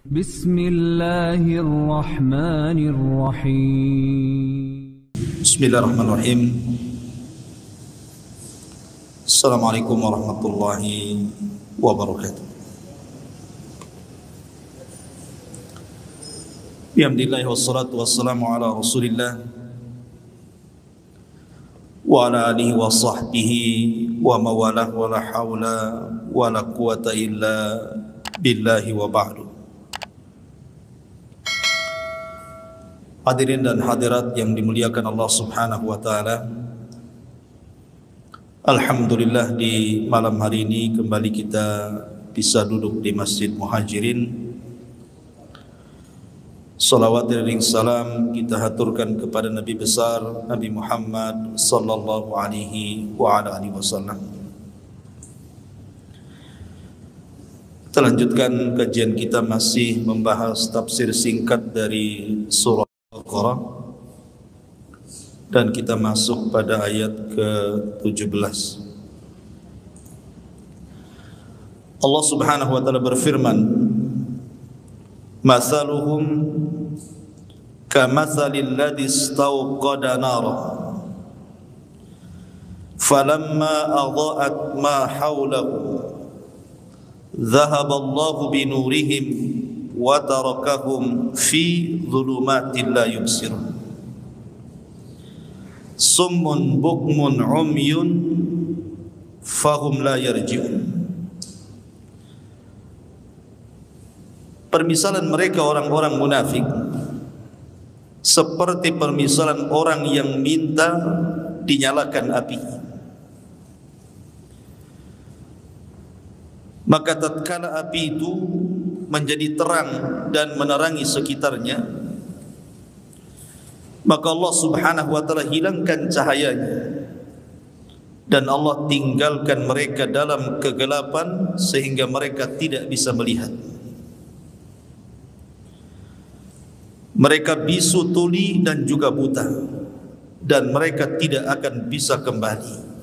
Bismillahirrahmanirrahim. Bismillahirrahmanirrahim. Assalamualaikum warahmatullahi wabarakatuh. Alhamdulillah wassalatu wassalamu ala Rasulillah wa ala alihi wa sahbihi wa mawalah wa la hawla wa la quwata illa billahi wa ba'du. Hadirin dan hadirat yang dimuliakan Allah Subhanahu wa taala. Alhamdulillah di malam hari ini kembali kita bisa duduk di Masjid Muhajirin. Salawat dan salam kita haturkan kepada Nabi besar Nabi Muhammad sallallahu alaihi wa ala alihi wasallam. Kita lanjutkan kajian kita masih membahas tafsir singkat dari surah Al-Baqarah dan kita masuk pada ayat ke-17. Allah Subhanahu wa taala berfirman, "Mathaluhum kamathalil ladzi istawqada nara falamma adha'at ma hawlahu dhahaba Allahu binurihim wa tarakahum fi dhulumatin la yubsirun summun bukmun umyun fahum la yarji'un." Permisalan mereka orang-orang munafik seperti permisalan orang yang minta dinyalakan api. Maka tatkala api itu menjadi terang dan menerangi sekitarnya, maka Allah Subhanahu wa taala hilangkan cahayanya dan Allah tinggalkan mereka dalam kegelapan sehingga mereka tidak bisa melihat. Mereka bisu tuli dan juga buta dan mereka tidak akan bisa kembali.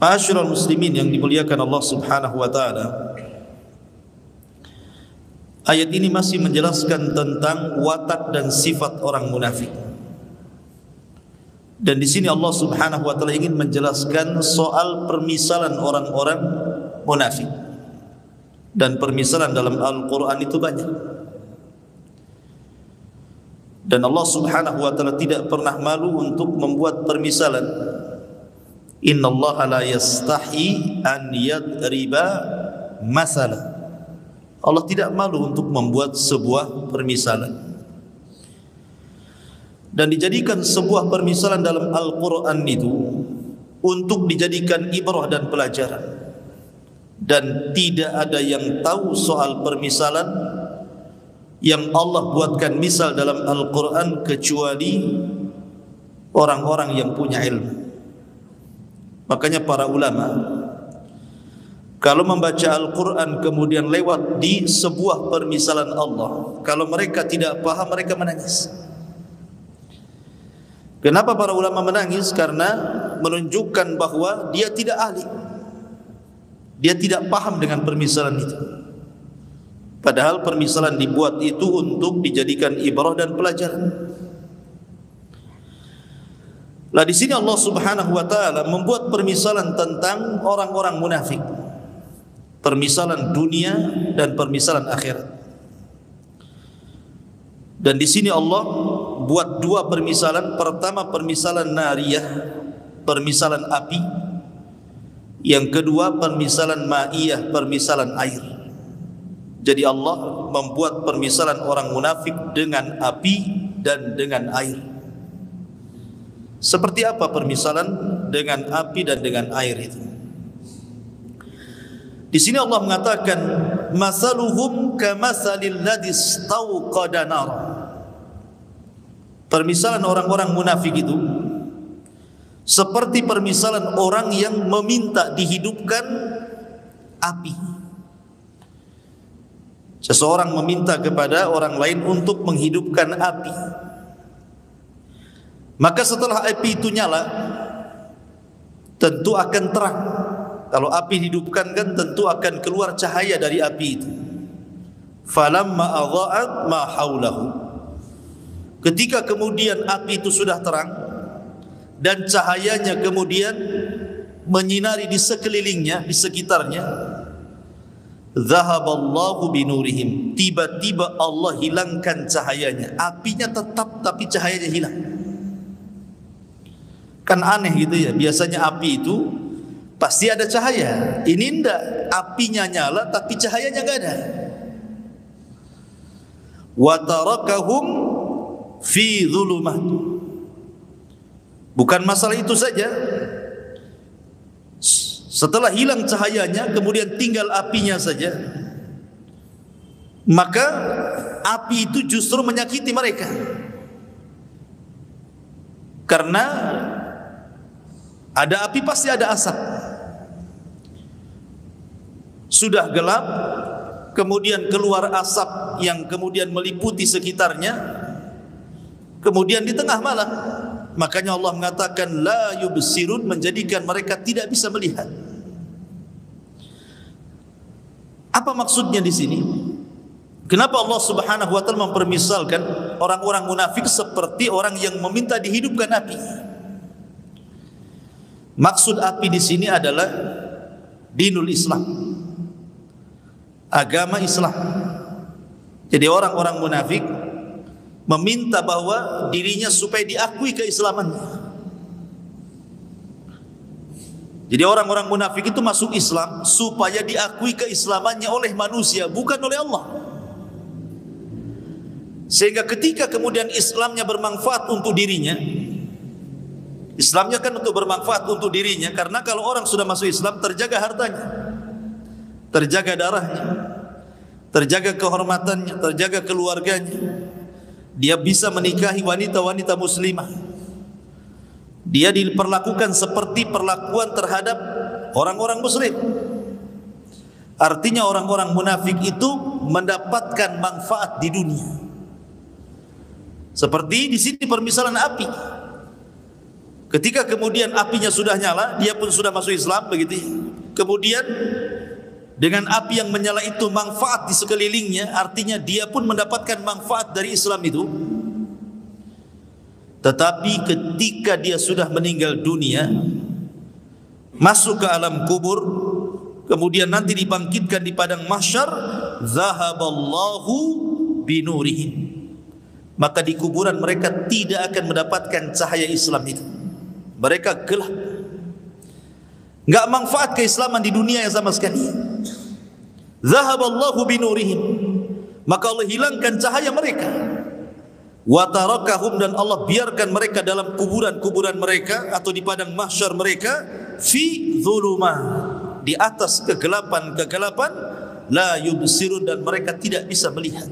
Ma'asyiral muslimin yang dimuliakan Allah Subhanahu wa taala, ayat ini masih menjelaskan tentang watak dan sifat orang munafik. Dan di sini Allah Subhanahu wa taala ingin menjelaskan soal permisalan orang-orang munafik. Dan permisalan dalam Al-Quran itu banyak. Dan Allah Subhanahu wa taala tidak pernah malu untuk membuat permisalan. Innallaha la yastahi an yadriba masalah. Allah tidak malu untuk membuat sebuah permisalan. Dan dijadikan sebuah permisalan dalam Al-Quran itu untuk dijadikan ibrah dan pelajaran. Dan tidak ada yang tahu soal permisalan yang Allah buatkan misal dalam Al-Quran kecuali orang-orang yang punya ilmu. Makanya para ulama kalau membaca Al-Quran kemudian lewat di sebuah permisalan Allah, kalau mereka tidak paham mereka menangis. Kenapa para ulama menangis? Karena menunjukkan bahwa dia tidak ahli, dia tidak paham dengan permisalan itu. Padahal permisalan dibuat itu untuk dijadikan ibrah dan pelajaran. Lah di sini Allah Subhanahu wa taala membuat permisalan tentang orang-orang munafik. Permisalan dunia dan permisalan akhirat. Dan di sini Allah buat dua permisalan. Pertama permisalan nariyah, permisalan api. Yang kedua permisalan ma'iyah, permisalan air. Jadi Allah membuat permisalan orang munafik dengan api dan dengan air. Seperti apa permisalan dengan api dan dengan air itu? Di sini Allah mengatakan masaluhum kamathalil ladzi istawqada nar. Permisalan orang-orang munafik itu seperti permisalan orang yang meminta dihidupkan api. Seseorang meminta kepada orang lain untuk menghidupkan api. Maka setelah api itu nyala, tentu akan terang, Kalau api dihidupkan kan tentu akan keluar cahaya dari api itu. Falamma adha'at ma haulahu. Ketika kemudian api itu sudah terang dan cahayanya kemudian menyinari di sekelilingnya, di sekitarnya, zahaballahu binurihim. Tiba-tiba Allah hilangkan cahayanya. Apinya tetap tapi cahayanya hilang. Kan aneh gitu ya. Biasanya api itu pasti ada cahaya. Ini enggak, apinya nyala tapi cahayanya enggak ada. Wa tarakahum fi dhulumat. Bukan masalah itu saja. Setelah hilang cahayanya, kemudian tinggal apinya saja, maka api itu justru menyakiti mereka. Karena ada api pasti ada asap. Sudah gelap, kemudian keluar asap yang kemudian meliputi sekitarnya, kemudian di tengah malam. Makanya Allah mengatakan la yubsirun, menjadikan mereka tidak bisa melihat. Apa maksudnya di sini? Kenapa Allah Subhanahu wa taala mempermisalkan orang-orang munafik seperti orang yang meminta dihidupkan api? Maksud api di sini adalah dinul Islam, agama Islam. Jadi orang-orang munafik meminta bahwa dirinya supaya diakui keislamannya. Jadi orang-orang munafik itu masuk Islam supaya diakui keislamannya oleh manusia, bukan oleh Allah. Sehingga ketika kemudian Islamnya bermanfaat untuk dirinya, Islamnya kan untuk bermanfaat untuk dirinya, karena kalau orang sudah masuk Islam terjaga hartanya, terjaga darahnya, terjaga kehormatannya, terjaga keluarganya. Dia bisa menikahi wanita-wanita muslimah. Dia diperlakukan seperti perlakuan terhadap orang-orang muslim. Artinya orang-orang munafik itu mendapatkan manfaat di dunia. Seperti di sini permisalan api. Ketika kemudian apinya sudah nyala, dia pun sudah masuk Islam, begitu. Kemudian dengan api yang menyala itu manfaat di sekelilingnya, artinya dia pun mendapatkan manfaat dari Islam itu. Tetapi ketika dia sudah meninggal dunia, masuk ke alam kubur, kemudian nanti dibangkitkan di padang mahsyar, zahaballahu binurihim. Maka di kuburan mereka tidak akan mendapatkan cahaya Islam itu. Mereka gelap. Enggak manfaat keislaman di dunia yang sama sekali. Zahaballahu binurihim. Maka Allah hilangkan cahaya mereka. Wa tarakahum, dan Allah biarkan mereka dalam kuburan-kuburan mereka atau di padang mahsyar mereka fi dhulumah, di atas kegelapan-kegelapan, la yubsirun, dan mereka tidak bisa melihat.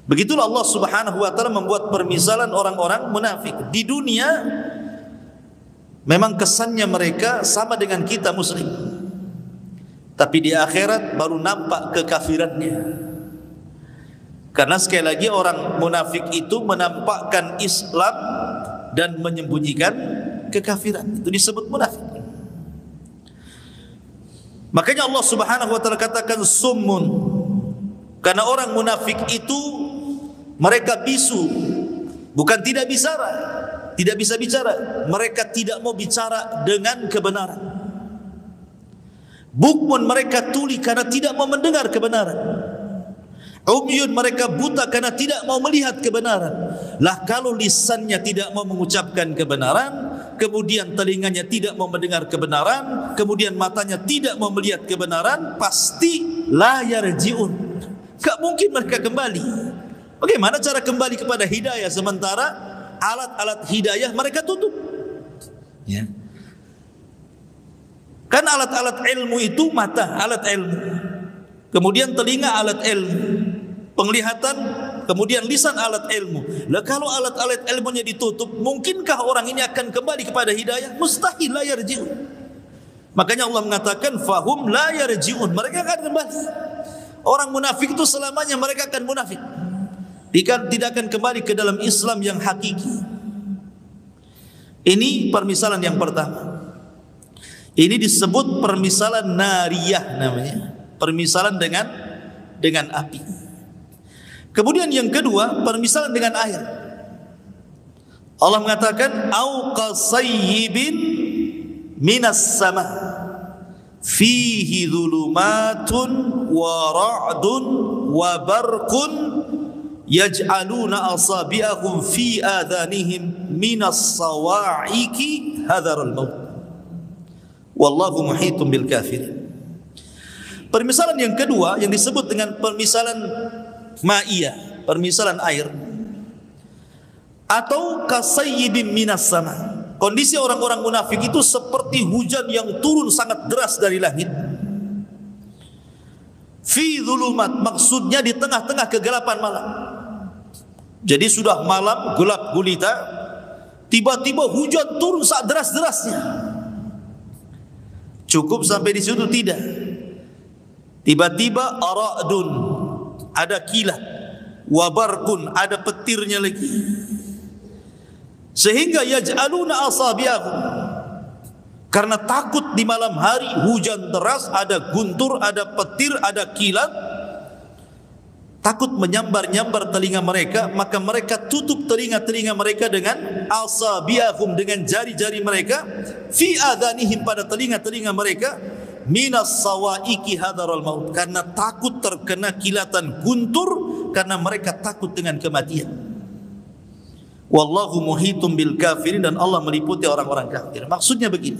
Begitulah Allah Subhanahu wa taala membuat permisalan orang-orang munafik. Di dunia memang kesannya mereka sama dengan kita muslim, tapi di akhirat baru nampak kekafirannya. Karena sekali lagi orang munafik itu menampakkan Islam dan menyembunyikan kekafiran. Itu disebut munafik. Makanya Allah Subhanahu wa taala katakan summun. Karena orang munafik itu mereka bisu, bukan tidak bicara, tidak bisa bicara. Mereka tidak mau bicara dengan kebenaran. Bukmun, mereka tuli karena tidak mau mendengar kebenaran. Umyun, mereka buta karena tidak mau melihat kebenaran. Lah kalau lisannya tidak mau mengucapkan kebenaran, kemudian telinganya tidak mau mendengar kebenaran, kemudian matanya tidak mau melihat kebenaran, pasti la yarji'un. Gak mungkin mereka kembali. Bagaimana cara kembali kepada hidayah sementara alat-alat hidayah mereka tutup? Ya. Kan alat-alat ilmu itu mata, alat ilmu. Kemudian telinga, alat ilmu. Penglihatan, kemudian lisan, alat ilmu. Lah kalau alat-alat ilmunya ditutup, mungkinkah orang ini akan kembali kepada hidayah? Mustahil, la yarji'un. Makanya Allah mengatakan fahum la yarji'un, mereka akan kembali. Orang munafik itu selamanya mereka akan munafik. Tidak akan kembali ke dalam Islam yang hakiki. Ini permisalan yang pertama. Ini disebut permisalan nariyah namanya, permisalan dengan api. Kemudian yang kedua, permisalan dengan air. Allah mengatakan au qasayyibin minas sama fihi dhulumatun wa ra'dun wa barqun yaj'aluna asabi'ahum fi adhanihim minas sawa'iqi hadharul maut wallahu muhitum bil kafirin. Permisalan yang kedua yang disebut dengan permisalan ma'iyah, permisalan air, atau kasayyibin minas sama. Kondisi orang-orang munafik itu seperti hujan yang turun sangat deras dari langit. Fi dhulumat, maksudnya di tengah-tengah kegelapan malam. Jadi sudah malam gelap gulita, tiba-tiba hujan turun sangat deras-derasnya. Cukup sampai di situ? Tidak. Tiba-tiba aradun, ada kilat, wabarkun, ada petirnya lagi. Sehingga yaj'aluna asabi'ahum, karena takut di malam hari hujan deras, ada guntur, ada petir, ada kilat, takut menyambar-nyambar telinga mereka, maka mereka tutup telinga-telinga mereka dengan asabi'ahum, dengan jari-jari mereka, fi adhanihim, pada telinga-telinga mereka, minas sawa'iqi hadaral maut, karena takut terkena kilatan guntur, karena mereka takut dengan kematian. Wallahu muhitum bil kafirin, dan Allah meliputi orang-orang kafir. Maksudnya begini,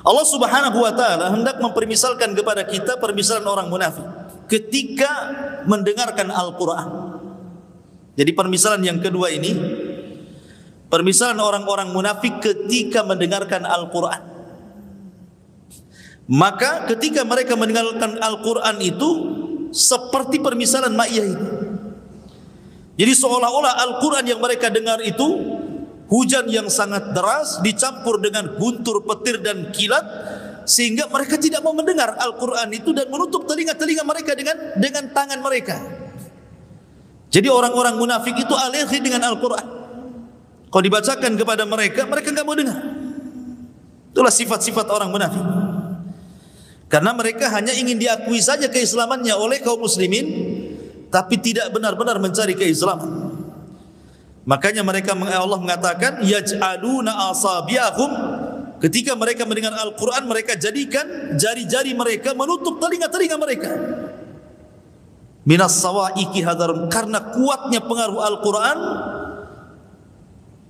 Allah Subhanahu wa taala hendak mempermisalkan kepada kita permisalan orang munafik ketika mendengarkan Al-Qur'an. Jadi permisalan yang kedua ini, permisalan orang-orang munafik ketika mendengarkan Al-Qur'an. Maka ketika mereka mendengarkan Al-Qur'an itu seperti permisalan ma'iyah ini. Jadi seolah-olah Al-Quran yang mereka dengar itu hujan yang sangat deras dicampur dengan guntur, petir dan kilat, sehingga mereka tidak mau mendengar Al-Quran itu dan menutup telinga-telinga mereka dengan tangan mereka. Jadi orang-orang munafik itu alergi dengan Al-Quran. Kalau dibacakan kepada mereka, mereka enggak mau dengar. Itulah sifat-sifat orang munafik. Karena mereka hanya ingin diakui saja keislamannya oleh kaum muslimin, tapi tidak benar-benar mencari keislaman. Makanya mereka, Allah mengatakan yaj'aluna asabi'ahum, ketika mereka mendengar Al-Quran, mereka jadikan jari-jari mereka menutup telinga-telinga mereka. Minas sawa'iqi hadarum, karena kuatnya pengaruh Al-Quran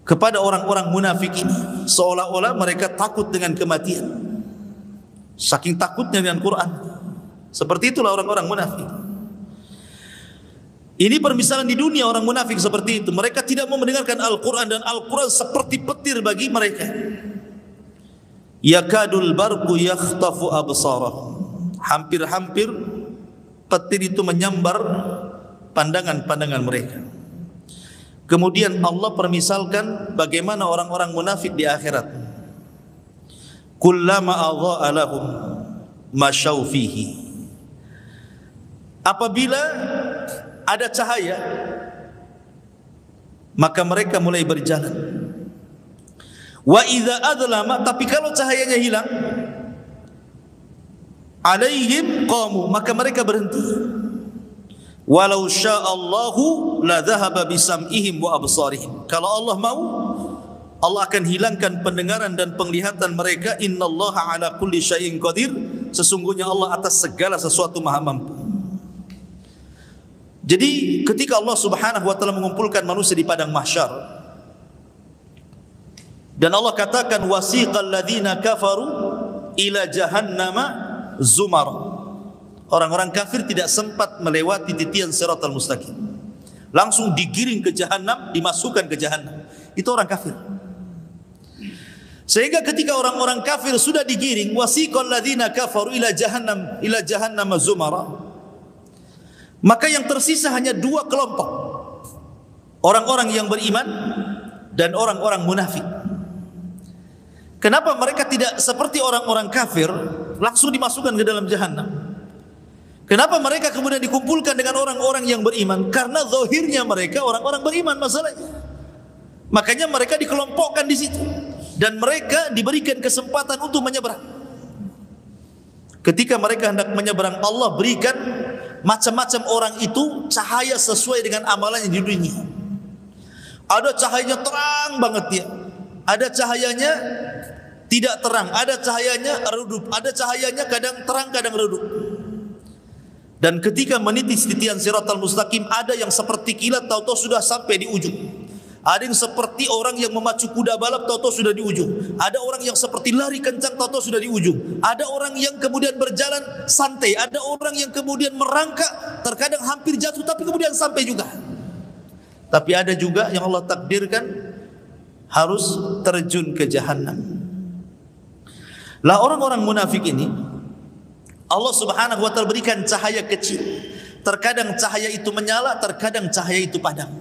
kepada orang-orang munafik ini, seolah-olah mereka takut dengan kematian, saking takutnya dengan Quran. Seperti itulah orang-orang munafik. Ini permisalan di dunia orang munafik seperti itu. Mereka tidak mau mendengarkan Al-Quran, dan Al-Quran seperti petir bagi mereka. Yakadul barqu yakhtafu absarahum, hampir-hampir petir itu menyambar pandangan-pandangan mereka. Kemudian Allah permisalkan bagaimana orang-orang munafik di akhirat. Kullama adha'a lahum masyaw fihi, apabila ada cahaya, maka mereka mulai berjalan. Wa idza adlama, tapi kalau cahayanya hilang, alaihim qamu, maka mereka berhenti. Walau sya'allahu la dhahaba bisam'ihim wa absarihim, kalau Allah mau, Allah akan hilangkan pendengaran dan penglihatan mereka. Innallaha ala kulli syai'in qadir, sesungguhnya Allah atas segala sesuatu maha mampu. Jadi ketika Allah Subhanahu wa taala mengumpulkan manusia di padang mahsyar, dan Allah katakan wasiqal ladzina kafaru ila jahannama zumar, orang-orang kafir tidak sempat melewati titian siratal mustaqim, langsung digiring ke jahanam, dimasukkan ke jahanam. Itu orang kafir. Sehingga ketika orang-orang kafir sudah digiring, wasiqal ladzina kafaru ila jahannama zumara, maka yang tersisa hanya dua kelompok, orang-orang yang beriman dan orang-orang munafik. Kenapa mereka tidak seperti orang-orang kafir langsung dimasukkan ke dalam jahanam? Kenapa mereka kemudian dikumpulkan dengan orang-orang yang beriman? Karena zahirnya mereka orang-orang beriman masalahnya. Makanya mereka dikelompokkan di situ. dan mereka diberikan kesempatan untuk menyeberang. Ketika mereka hendak menyeberang, Allah berikan macam-macam orang itu cahaya sesuai dengan amalannya di dunia. Ada cahayanya terang banget dia, ada cahayanya tidak terang, ada cahayanya redup, ada cahayanya kadang terang kadang redup. Dan ketika meniti titian siratal mustaqim, ada yang seperti kilat, tahu-tahu sudah sampai di ujung. Ada yang seperti orang yang memacu kuda balap, tahu-tahu sudah di ujung. Ada orang yang seperti lari kencang, tahu-tahu sudah di ujung. Ada orang yang kemudian berjalan santai, ada orang yang kemudian merangkak, terkadang hampir jatuh tapi kemudian sampai juga. Tapi ada juga yang Allah takdirkan harus terjun ke jahanam. Lah orang-orang munafik ini Allah Subhanahu wa taala berikan cahaya kecil. Terkadang cahaya itu menyala, terkadang cahaya itu padam.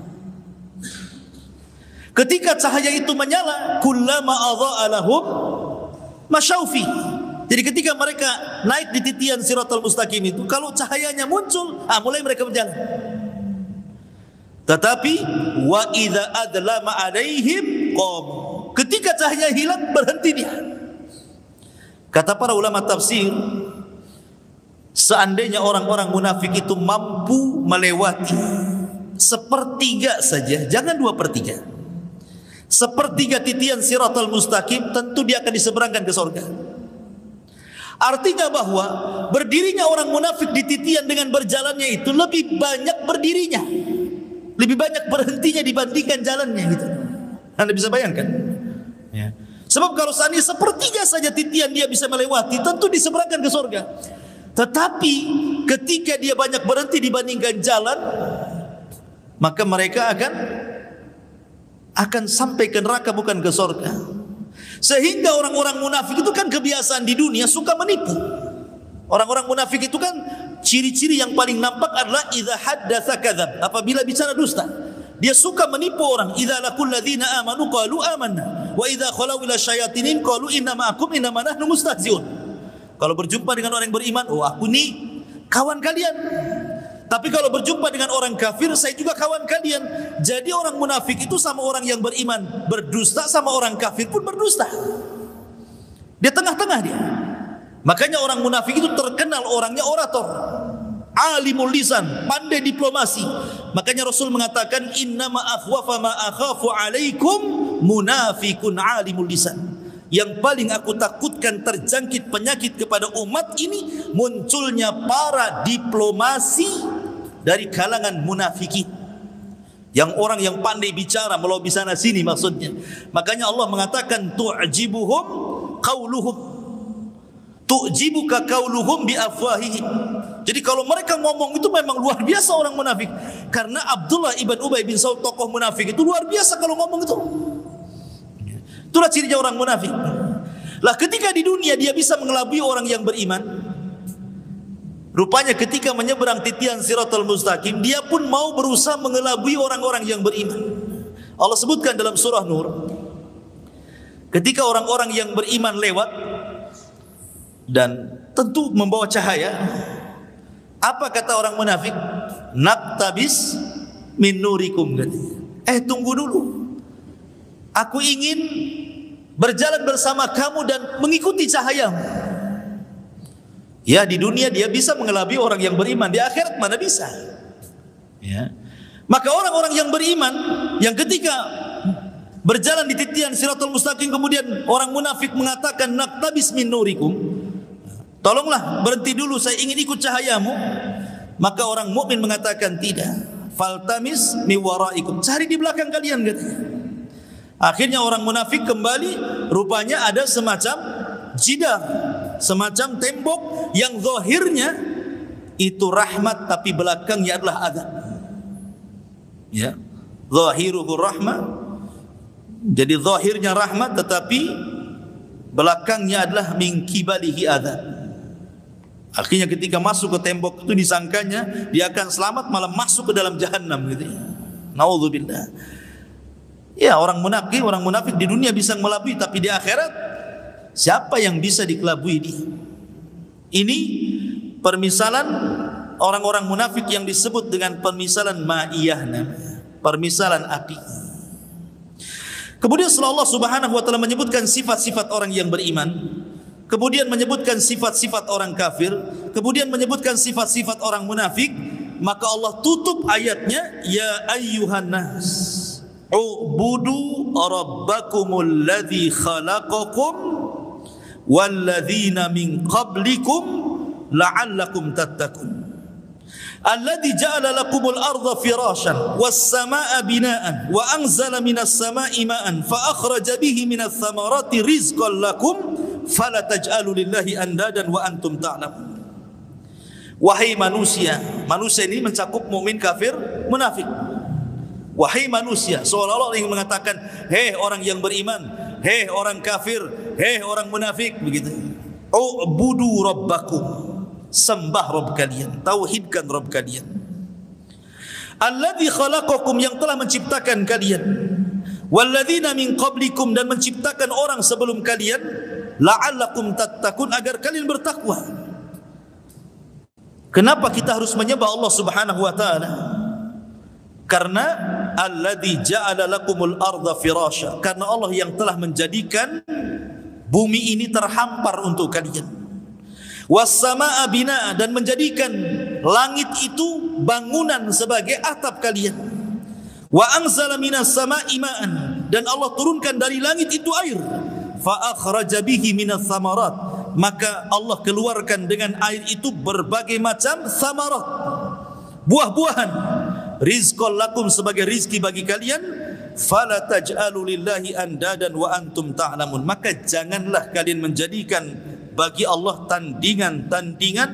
Ketika cahaya itu menyala, kullama adha'a lahum masyaufi. Jadi ketika mereka naik di titian siratal mustaqim itu, kalau cahayanya muncul, mulai mereka berjalan. Tetapi wa idza adlama alaihim qam. Ketika cahaya hilang, berhenti dia. Kata para ulama tafsir, seandainya orang-orang munafik itu mampu melewati sepertiga saja, jangan 2/3, sepertiga titian siratal mustaqim, tentu dia akan diseberangkan ke surga. Artinya bahwa berdirinya orang munafik di titian dengan berjalannya itu lebih banyak berdirinya, lebih banyak berhentinya dibandingkan jalannya gitu. Anda bisa bayangkan? Ya. Sebab kalau seandainya sepertiga saja titian dia bisa melewati, tentu diseberangkan ke surga. Tetapi ketika dia banyak berhenti dibandingkan jalan, maka mereka akan sampai ke neraka, bukan ke surga. Sehingga orang-orang munafik itu kan kebiasaan di dunia suka menipu. Orang-orang munafik itu kan ciri-ciri yang paling nampak adalah idza haddatsa kadzab, apabila bicara dusta. Dia suka menipu orang. Idza laqul ladzina amanu qalu amanna wa idza khalau ila syayatinin qalu inna ma'akum innama nahnu mustahzi'un. Kalau berjumpa dengan orang yang beriman, oh aku ni kawan kalian. Tapi kalau berjumpa dengan orang kafir, saya juga kawan kalian. Jadi orang munafik itu sama orang yang beriman berdusta, sama orang kafir pun berdusta. Dia tengah-tengah dia. Makanya orang munafik itu terkenal orangnya orator, alimul lisan, pandai diplomasi. Makanya Rasul mengatakan, innama akhwafa ma akhafu alaikum munafikun alimul lisan. Yang paling aku takutkan terjangkit penyakit kepada umat ini, munculnya para diplomasi dari kalangan munafikin. Yang orang yang pandai bicara, melobi sana sini maksudnya. Makanya Allah mengatakan tu'jibuhum qauluhum, tu'jibuka qauluhum bi afwahihim. Jadi kalau mereka ngomong itu memang luar biasa orang munafik. Karena Abdullah ibn Ubay bin Salul, tokoh munafik itu luar biasa kalau ngomong itu. Itulah cirinya orang munafik. Lah ketika di dunia dia bisa mengelabui orang yang beriman, rupanya ketika menyeberang titian siratal mustaqim, dia pun mau berusaha mengelabui orang-orang yang beriman. Allah sebutkan dalam surah Nur, ketika orang-orang yang beriman lewat dan tentu membawa cahaya, apa kata orang munafik? Naktabis min nurikum. Tunggu dulu, aku ingin berjalan bersama kamu dan mengikuti cahayamu. Ya, di dunia dia bisa mengelabui orang yang beriman, di akhirat mana bisa? Ya. Maka orang-orang yang beriman yang ketika berjalan di titian siratal mustaqim, kemudian orang munafik mengatakan naktabis min nurikum, tolonglah berhenti dulu, saya ingin ikut cahayamu. Maka orang mukmin mengatakan tidak, faltamis mi waraikum, cari di belakang kalian katanya. Akhirnya orang munafik kembali, rupanya ada semacam jidar, semacam tembok yang zahirnya itu rahmat tapi belakangnya adalah azab. Ya, zahiruhu rahmah. Jadi zahirnya rahmat tetapi belakangnya adalah min kibalihi azab. Akhirnya ketika masuk ke tembok itu disangkanya dia akan selamat, malah masuk ke dalam jahanam gitu. Nauzubillah. Ya, orang munafik di dunia bisa melabui, tapi di akhirat siapa yang bisa dikelabui dia? Ini permisalan orang-orang munafik yang disebut dengan permisalan ma'iyah namanya, permisalan api. Kemudian setelah Allah Subhanahu wa taala menyebutkan sifat-sifat orang yang beriman, kemudian menyebutkan sifat-sifat orang kafir, kemudian menyebutkan sifat-sifat orang munafik, maka Allah tutup ayatnya, ya ayyuhan nas ubudu rabbakumul ladzi khalaqakum walladzina min qablikum la'allakum tattaqun. Alladzi ja'ala lakumul arda firashan was samaa'a binaan wa anzala minas samaa'i ma'an fa akhraja bihi minas thamarati rizqan lakum fala taj'alu lillahi andadan wa antum ta'lamun. Wahai manusia, manusia ini mencakup mukmin, kafir, munafik. Wahai manusia, seolah-olah ingin mengatakan, hei orang yang beriman, hei orang kafir, hei orang munafik, begitu. Ubudu rabbakum, sembah Rabb kalian, tauhidkan Rabb kalian. Alladzi khalaqakum, yang telah menciptakan kalian, walladzina min qablikum, dan menciptakan orang sebelum kalian, la'allakum tattaqun, agar kalian bertakwa. Kenapa kita harus menyembah Allah Subhanahu wa taala? Karena alladzi ja'ala lakumul arda firasha, karena Allah yang telah menjadikan bumi ini terhampar untuk kalian. Was samaa'a binaa, dan menjadikan langit itu bangunan sebagai atap kalian. Wa anzala minas samaa'i ma'an, dan Allah turunkan dari langit itu air. Fa akhraja bihi minas thamarat, maka Allah keluarkan dengan air itu berbagai macam thamarat, buah-buahan. Rizqan lakum, sebagai rizki bagi kalian. Fala taj'alu lillahi andadan wa antum ta'lamun, maka janganlah kalian menjadikan bagi Allah tandingan-tandingan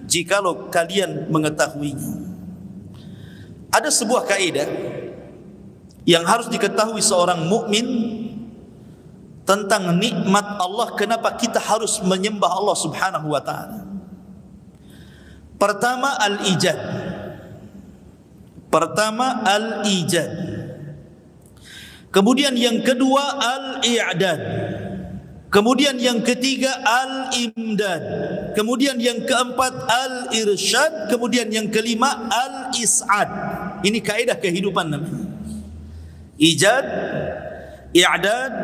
jikalau kalian mengetahuinya. Ada sebuah kaidah yang harus diketahui seorang mukmin tentang nikmat Allah, kenapa kita harus menyembah Allah Subhanahu wa taala. Pertama, al-ijad. Pertama, al-ijad. Kemudian yang kedua, al-i'dad. Kemudian yang ketiga, al-imdad. Kemudian yang keempat, al-irsyad. Kemudian yang kelima, al-is'ad. Ini kaidah kehidupan namanya. Ijad, i'dad,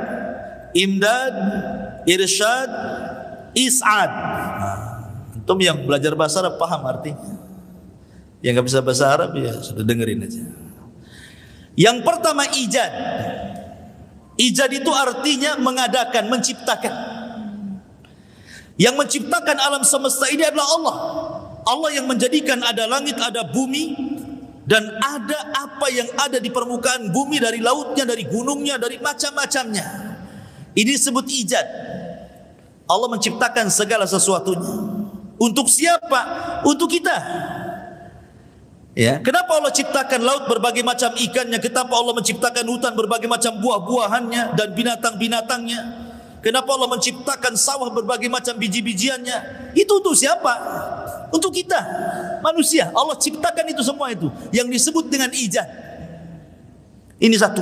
imdad, irsyad, is'ad. Antum yang belajar bahasa Arab paham artinya. Yang enggak bisa bahasa Arab ya sudah dengerin aja. Yang pertama, ijad. Ijad itu artinya mengadakan, menciptakan. Yang menciptakan alam semesta ini adalah Allah. Allah yang menjadikan ada langit, ada bumi, dan ada apa yang ada di permukaan bumi, dari lautnya, dari gunungnya, dari macam-macamnya. Ini disebut ijad. Allah menciptakan segala sesuatunya. Untuk siapa? Untuk kita. Ya, kenapa Allah ciptakan laut berbagai macam ikannya? Kenapa Allah menciptakan hutan berbagai macam buah-buahannya dan binatang-binatangnya? Kenapa Allah menciptakan sawah berbagai macam biji-bijiannya? Itu untuk siapa? Untuk kita, manusia. Allah ciptakan itu semua, itu yang disebut dengan ijad. Ini satu.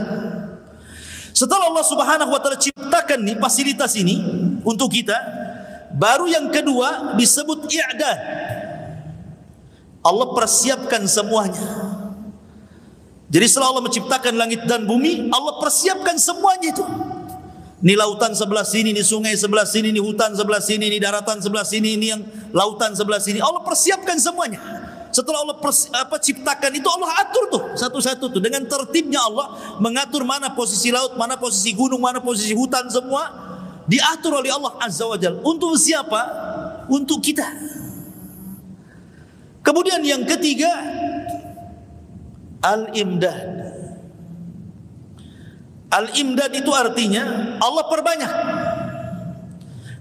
Setelah Allah Subhanahu wa taala ciptakan nih fasilitas ini untuk kita, baru yang kedua disebut i'dad. Allah persiapkan semuanya. Jadi setelah Allah menciptakan langit dan bumi, Allah persiapkan semuanya itu. Ini lautan sebelah sini, ini sungai sebelah sini, ini hutan sebelah sini, ini daratan sebelah sini, ini yang lautan sebelah sini. Allah persiapkan semuanya. Setelah Allah ciptakan itu, Allah atur tuh satu-satu tuh dengan tertibnya. Allah mengatur mana posisi laut, mana posisi gunung, mana posisi hutan, semua diatur oleh Allah Azza wa Jalla. Untuk siapa? Untuk kita. Kemudian yang ketiga, al-imdad. Al-imdad itu artinya Allah perbanyak.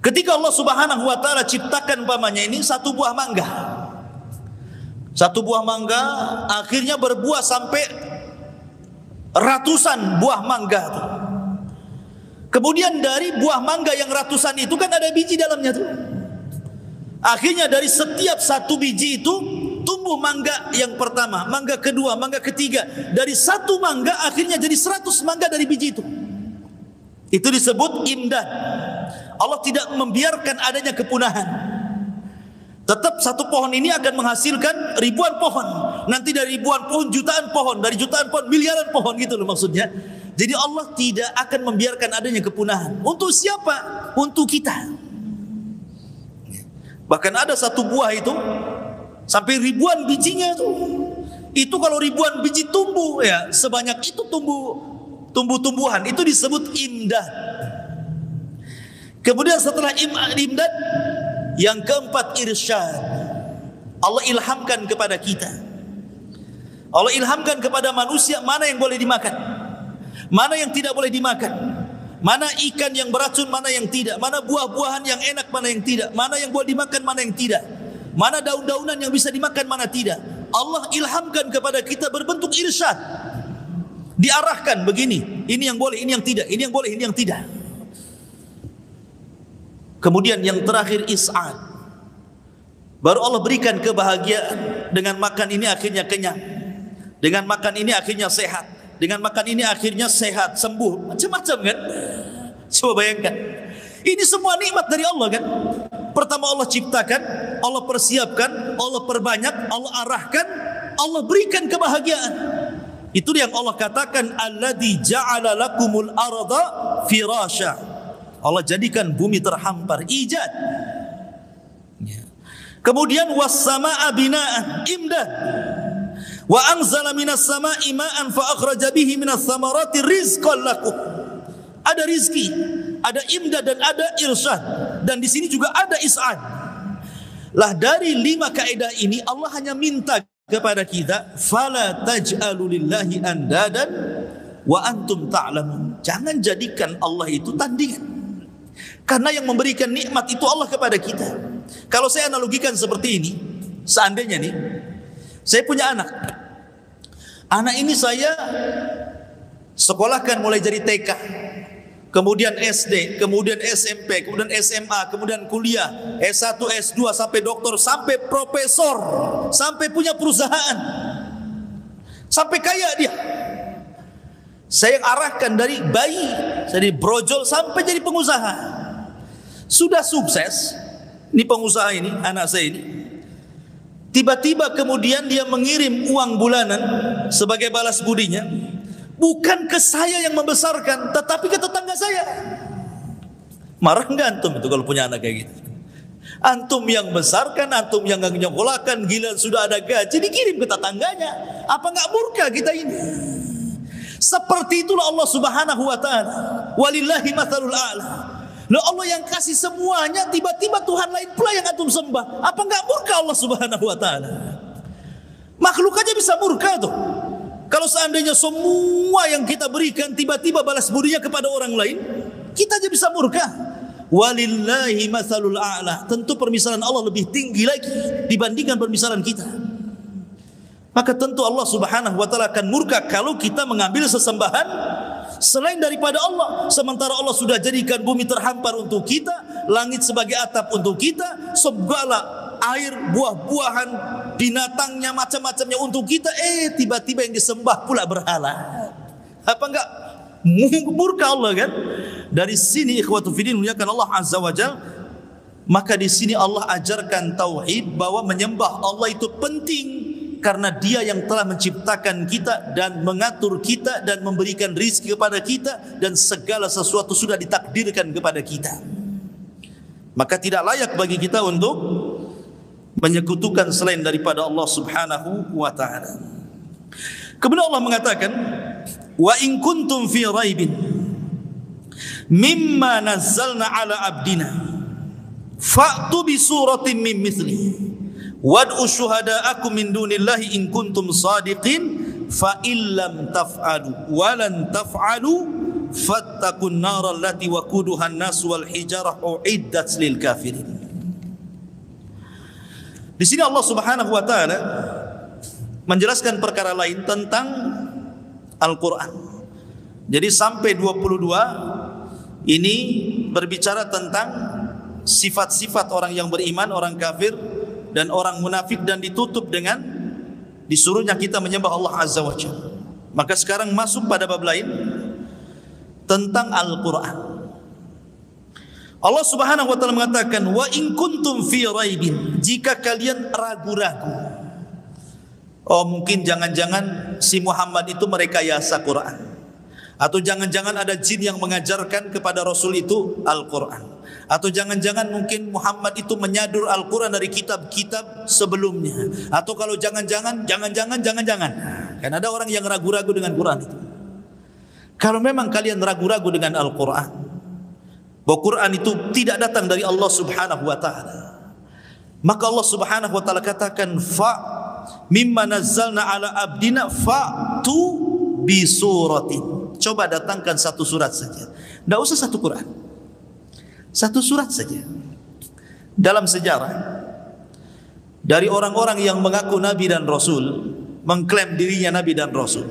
Ketika Allah Subhanahu wa taala ciptakan umpamanya ini satu buah mangga. Satu buah mangga akhirnya berbuah sampai ratusan buah mangga. Kemudian dari buah mangga yang ratusan itu kan ada biji dalamnya tuh. Akhirnya dari setiap satu biji itu tumbuh mangga yang pertama, mangga kedua, mangga ketiga. Dari satu mangga akhirnya jadi 100 mangga dari biji itu. Itu disebut imdad. Allah tidak membiarkan adanya kepunahan. Tetap satu pohon ini akan menghasilkan ribuan pohon. Nanti dari ribuan pohon jutaan pohon, dari jutaan pohon miliaran pohon, gitu loh maksudnya. Jadi Allah tidak akan membiarkan adanya kepunahan. Untuk siapa? Untuk kita. Bahkan ada satu buah itu sampai ribuan bijinya tuh. Itu kalau ribuan biji tumbuh ya, sebanyak itu tumbuh-tumbuhan itu disebut imdad. Kemudian setelah imdad, yang keempat irsyad. Allah ilhamkan kepada kita. Allah ilhamkan kepada manusia mana yang boleh dimakan, mana yang tidak boleh dimakan, mana ikan yang beracun, mana yang tidak, mana buah-buahan yang enak, mana yang tidak, mana yang boleh dimakan, mana yang tidak, mana daun-daunan yang bisa dimakan, mana tidak. Allah ilhamkan kepada kita berbentuk irsyad. Diarahkan begini, ini yang boleh, ini yang tidak, ini yang boleh, ini yang tidak. Kemudian yang terakhir is'ad. Baru Allah berikan kebahagiaan. Dengan makan ini akhirnya kenyang, dengan makan ini akhirnya sehat, dengan makan ini akhirnya sehat, sembuh, macam-macam kan. Coba bayangkan, ini semua nikmat dari Allah kan. Pertama Allah ciptakan, Allah persiapkan, Allah perbanyak, Allah arahkan, Allah berikan kebahagiaan. Itu yang Allah katakan, alladzi ja'ala lakumul arda firasya. Allah jadikan bumi terhampar, ijad. Kemudian was-samaa'a bina'an, imdad. Wa anzala minas samaa'i ma'an fa akhraja bihi minas samarati rizqan lakum. Ada rizki, ada imdad dan ada irsyad, dan di sini juga ada is'ad. Lah dari 5 kaidah ini Allah hanya minta kepada kita, fala taj'alu lillahi andadan wa antum ta'lamun. Jangan jadikan Allah itu tandingan. Karena yang memberikan nikmat itu Allah kepada kita. Kalau saya analogikan seperti ini, seandainya nih, saya punya anak. Anak ini saya sekolahkan mulai dari TK, kemudian SD, kemudian SMP, kemudian SMA, kemudian kuliah, S1, S2, sampai doktor, sampai profesor, sampai punya perusahaan, sampai kaya dia. Saya arahkan dari bayi, dari brojol sampai jadi pengusaha. Sudah sukses, ini pengusaha ini, anak saya ini. Tiba-tiba kemudian dia mengirim uang bulanan sebagai balas budinya, bukan ke saya yang membesarkan, tetapi ke tetangga saya. Marah enggak antum itu kalau punya anak kayak gitu? Antum yang besarkan, antum yang nyekolahkan, gila sudah ada gaji dikirim ke tetangganya. Apa enggak murka kita ini? Seperti itulah Allah Subhanahu wa taala. Walillahi matsalul a'la. Loh, Allah yang kasih semuanya, tiba-tiba Tuhan lain pula yang antum sembah. Apa enggak murka Allah Subhanahu wa taala? Makhluk aja bisa murka tuh. Kalau seandainya semua yang kita berikan tiba-tiba balas budinya kepada orang lain, kita aja bisa murka. Walillahi matsalul a'la. Tentu permisalan Allah lebih tinggi lagi dibandingkan permisalan kita. Maka tentu Allah Subhanahu wa taala akan murka kalau kita mengambil sesembahan selain daripada Allah. Sementara Allah sudah jadikan bumi terhampar untuk kita, langit sebagai atap untuk kita, segala air, buah-buahan, binatangnya, macam-macamnya untuk kita. Tiba-tiba yang disembah pula berhala. Apa enggak murka Allah kan? Dari sini ikhwatu fiddin muliakan Allah Azza wa Jalla. Maka di sini Allah ajarkan tauhid, bahwa menyembah Allah itu penting. Karena dia yang telah menciptakan kita dan mengatur kita dan memberikan rizki kepada kita, dan segala sesuatu sudah ditakdirkan kepada kita. Maka tidak layak bagi kita untuk menyekutukan selain daripada Allah Subhanahu wa ta'ala. Kemudian Allah mengatakan, wa in kuntum fi raibin mimma nazzalna ala abdina fa'tu bi suratin min mithlihi wad'u syuhada'akum min dunillahi in kuntum sadiqin fa illam taf'alu wa lan taf'alu fattaqun nar allati waquduha an-nas wal hijarah uiddat lil kafirin. Di sini Allah Subhanahu wa taala menjelaskan perkara lain tentang Al-Qur'an. Jadi sampai 22 ini berbicara tentang sifat-sifat orang yang beriman, orang kafir dan orang munafik, dan ditutup dengan disuruhnya kita menyembah Allah Azza wa Jalla. Maka sekarang masuk pada bab lain tentang Al-Quran. Allah Subhanahu wa taala mengatakan, wa in kuntum fi raibin, jika kalian ragu-ragu, oh mungkin jangan-jangan si Muhammad itu merekayasa Quran, Atau jangan-jangan ada jin yang mengajarkan kepada Rasul itu Al-Quran. Atau jangan-jangan mungkin Muhammad itu menyadur Al-Quran dari kitab-kitab sebelumnya. Atau kalau jangan-jangan. Kan ada orang yang ragu-ragu dengan Quran itu. Kalau memang kalian ragu-ragu dengan Al-Quran, bahwa Quran itu tidak datang dari Allah subhanahu wa ta'ala, maka Allah subhanahu wa ta'ala katakan, mimma nazzalna ala abdina fa'tu bi suratin. Coba datangkan satu surat saja. Tidak usah satu Quran, satu surat saja. Dalam sejarah, dari orang-orang yang mengaku Nabi dan Rasul, mengklaim dirinya Nabi dan Rasul,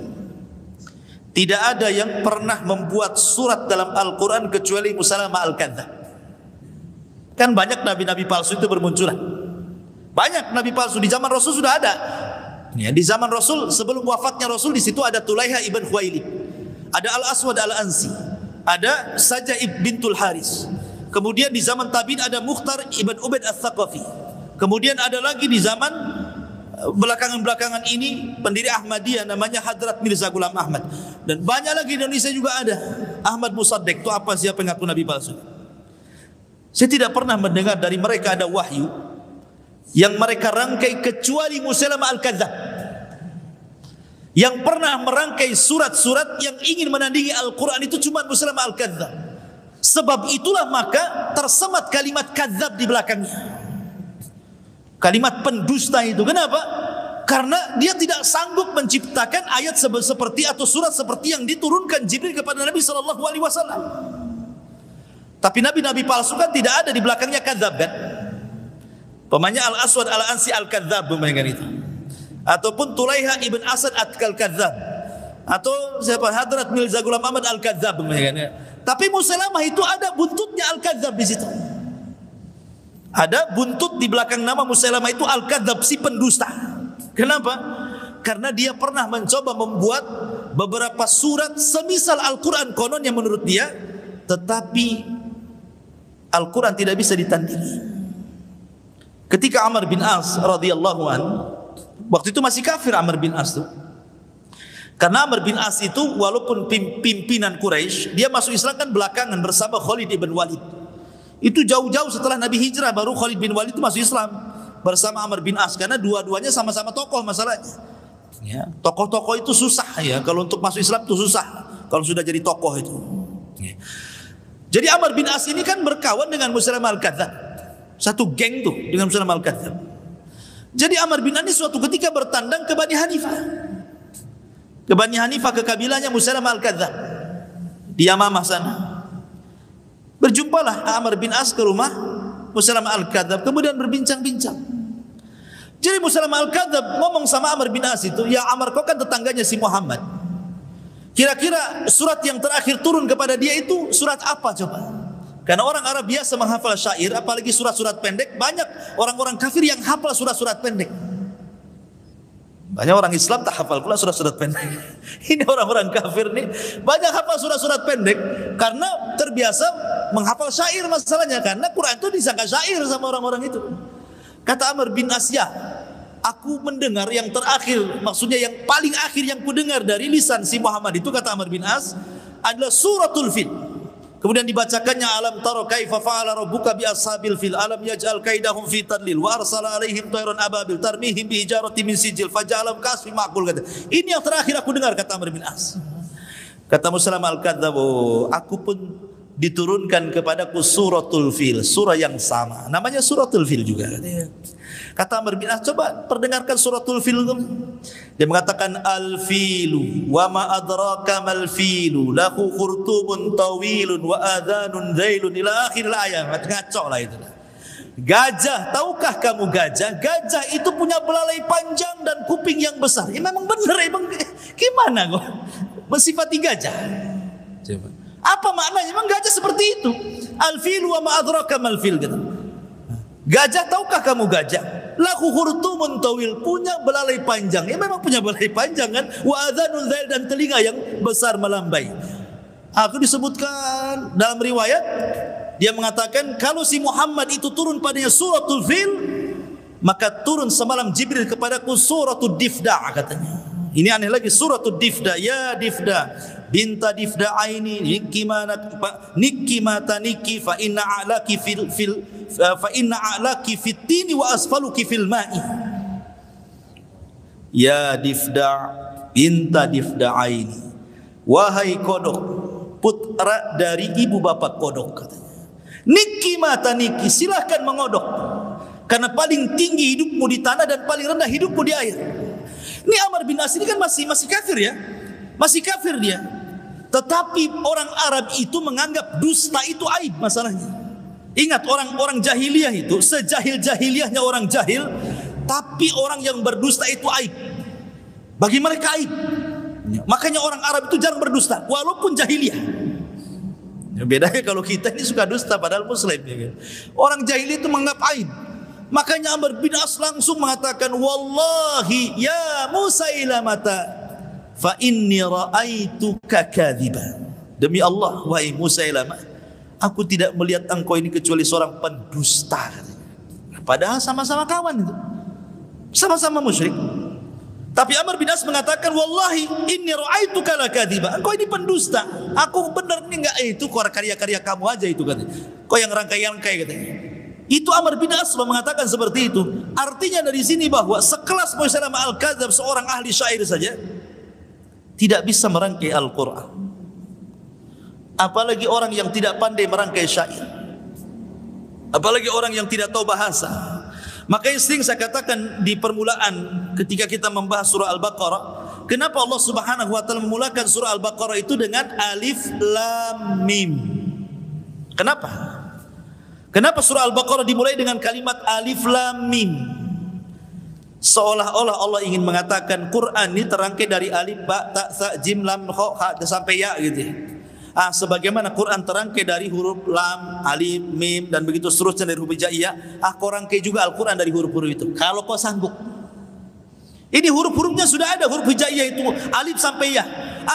tidak ada yang pernah membuat surat dalam Al-Quran kecuali Musailamah Al-Kadzdzab. Kan banyak nabi-nabi palsu itu bermunculan. Banyak nabi palsu di zaman Rasul sudah ada. Ya, di zaman Rasul, sebelum wafatnya Rasul, di situ ada Tulaiha ibn Khuwailid, ada Al-Aswad Al-Ansi, ada Sajah bintul Haris. Kemudian di zaman tabi'in ada Mukhtar ibn Ubaid Al-Thaqafi. Kemudian ada lagi di zaman belakangan-belakangan ini pendiri Ahmadiyah namanya Hadrat Mirza Ghulam Ahmad. Dan banyak lagi di Indonesia juga ada Ahmad Musaddiq. Itu apa, siapa yang ngaku nabi palsu? Saya tidak pernah mendengar dari mereka ada wahyu yang mereka rangkai kecuali Musailamah Al-Kadzdzab. Yang pernah merangkai surat-surat yang ingin menandingi Al-Quran itu cuma Musailamah Al-Kadzdzab. Sebab itulah maka tersemat kalimat kadzab di belakangnya, kalimat pendusta itu. Kenapa? Karena dia tidak sanggup menciptakan ayat seperti atau surat seperti yang diturunkan Jibril kepada Nabi SAW. Tapi nabi-nabi palsu kan tidak ada di belakangnya kadzab kan? Pemanya Al-Aswad Al-Ansi Al-Kadzdzab memainkan itu. Ataupun Tulaiha ibn Asad Al-Kadzdzab. Atau siapa? Hadrat Mirza Ghulam Ahmad Al-Kadzdzab memainkannya. Tapi Musailamah itu ada buntutnya Al-Kadzdzab di situ. Ada buntut di belakang nama Musailamah itu Al-Kadzdzab, si pendusta. Kenapa? Karena dia pernah mencoba membuat beberapa surat semisal Al-Quran kononnya menurut dia, tetapi Al-Quran tidak bisa ditandingi. Ketika Amr bin As radhiyallahu an, waktu itu masih kafir Amr bin As itu. Karena Amr bin As itu walaupun pimpinan Quraisy, dia masuk Islam kan belakangan bersama Khalid ibn Walid. Itu jauh-jauh setelah Nabi hijrah baru Khalid bin Walid itu masuk Islam bersama Amr bin As, karena dua-duanya sama-sama tokoh masalahnya. Ya, tokoh-tokoh itu susah ya, kalau untuk masuk Islam itu susah kalau sudah jadi tokoh itu. Ya. Jadi Amr bin As ini kan berkawan dengan Musailamah Al-Kadzdzab, satu geng tuh dengan Musailamah Al-Kadzdzab. Jadi Amr bin As suatu ketika bertandang ke Bani Hanifah, ke Bani Hanifah, ke kabilahnya Musailamah Al-Kadzdzab di Yamamah sana. Berjumpalah Amr bin As ke rumah Musailamah Al-Kadzdzab, kemudian berbincang-bincang. Jadi Musailamah Al-Kadzdzab ngomong sama Amr bin As itu, ya Amr, kau kan tetangganya si Muhammad, kira-kira surat yang terakhir turun kepada dia itu surat apa coba? Karena orang Arab biasa menghafal syair, apalagi surat-surat pendek. Banyak orang-orang kafir yang hafal surat-surat pendek. Banyak orang Islam tak hafal pula surat-surat pendek. Ini orang-orang kafir nih banyak hafal surat-surat pendek karena terbiasa menghafal syair masalahnya. Karena Quran itu disangka syair sama orang-orang itu. Kata Amr bin As, ya, aku mendengar yang terakhir, maksudnya yang paling akhir yang kudengar dari lisan si Muhammad itu, kata Amr bin As, adalah suratul Fil. Kemudian dibacakannya, alam taro kaifa fa'ala rabbuka bi ashabil fil alam yaj'al kaidahum fi tadlil wa arsala alaihim tayran ababil tarmihim bi hijarati min sijil faja'alam kasfi ma'qul. Kata, ini yang terakhir aku dengar, kata Amr bin As. Kata Musailamah Al-Kadzdzab, aku pun diturunkan kepadaku suratul Fil, surah yang sama, namanya suratul Fil juga. Kata Amr bin As, coba perdengarkan suratul Fil. Dia mengatakan, al-filu wa ma adraka mal filu lahu khurtumun tawilun wa adhanun zailun ila akhir ayat. Ngaco lah itu. Gajah, tahukah kamu gajah? Gajah itu punya belalai panjang dan kuping yang besar. Ya memang benar, emang gimana kok mensifati gajah? Coba. Apa maknanya? Memang gajah seperti itu. Al-filu wa ma adraka mal fil gitu. Gajah, tahukah kamu gajah? Lahu khurtumun tawil, punya belalai panjang. Ya memang punya belalai panjang kan? Wa adhanun zail, dan telinga yang besar melambai. Aku disebutkan dalam riwayat, dia mengatakan kalau si Muhammad itu turun padanya suratul Fil, maka turun semalam Jibril kepadaku suratul Difda' katanya. Ini aneh lagi, suratul Difda, ya Difda binta Difda aini niki mata niki fa inna a'laki fit tini wa asfaluki fil ma'i. Ya Difda binta Difda aini, wahai kodok, putra dari ibu bapak kodok, katanya. Niki mata niki, silahkan mengodok, karena paling tinggi hidupmu di tanah dan paling rendah hidupmu di air. Ini Amr bin As ini kan masih kafir ya, masih kafir dia. Tetapi orang Arab itu menganggap dusta itu aib masalahnya. Ingat, orang jahiliyah itu sejahil-jahiliyahnya orang jahil, tapi orang yang berdusta itu aib. Bagi mereka aib. Makanya orang Arab itu jarang berdusta walaupun jahiliyah. Bedanya kalau kita ini suka dusta padahal muslim ya. Orang jahiliyah itu menganggap aib. Makanya Amr bin As langsung mengatakan, wallahi ya Musailamata fa inni ra'aituka kadziban. Demi Allah wahai Musailamah, aku tidak melihat engkau ini kecuali seorang pendusta. Padahal sama-sama kawan itu, sama-sama musyrik. Tapi Amr bin As mengatakan, wallahi inni ra'aituka kadziban, engkau ini pendusta. Aku benar ini enggak, itu karya-karya kamu aja itu katanya. Kau yang rangkai-rangkai katanya. Itu Amr bin As mengatakan seperti itu. Artinya dari sini bahwa sekelas Musailamah al-Kadzdzab, seorang ahli syair saja, tidak bisa merangkai Al-Quran. Apalagi orang yang tidak pandai merangkai syair, apalagi orang yang tidak tahu bahasa. Makanya sering saya katakan di permulaan ketika kita membahas surah Al-Baqarah, kenapa Allah Subhanahu wa taala memulakan surah Al-Baqarah itu dengan alif lam mim? Kenapa? Kenapa surah Al-Baqarah dimulai dengan kalimat alif lam mim? Seolah-olah Allah ingin mengatakan Quran ini terangkai dari alif, ba, ta, sa, jim, lam, kha, ha sampai ya gitu. Sebagaimana Quran terangkai dari huruf lam, alif, mim dan begitu seterusnya dari huruf hijaiyah, kau rangkai juga Al-Quran dari huruf-huruf itu. Kalau kau sanggup. Ini huruf-hurufnya sudah ada, huruf hijaiyah itu alif sampai ya.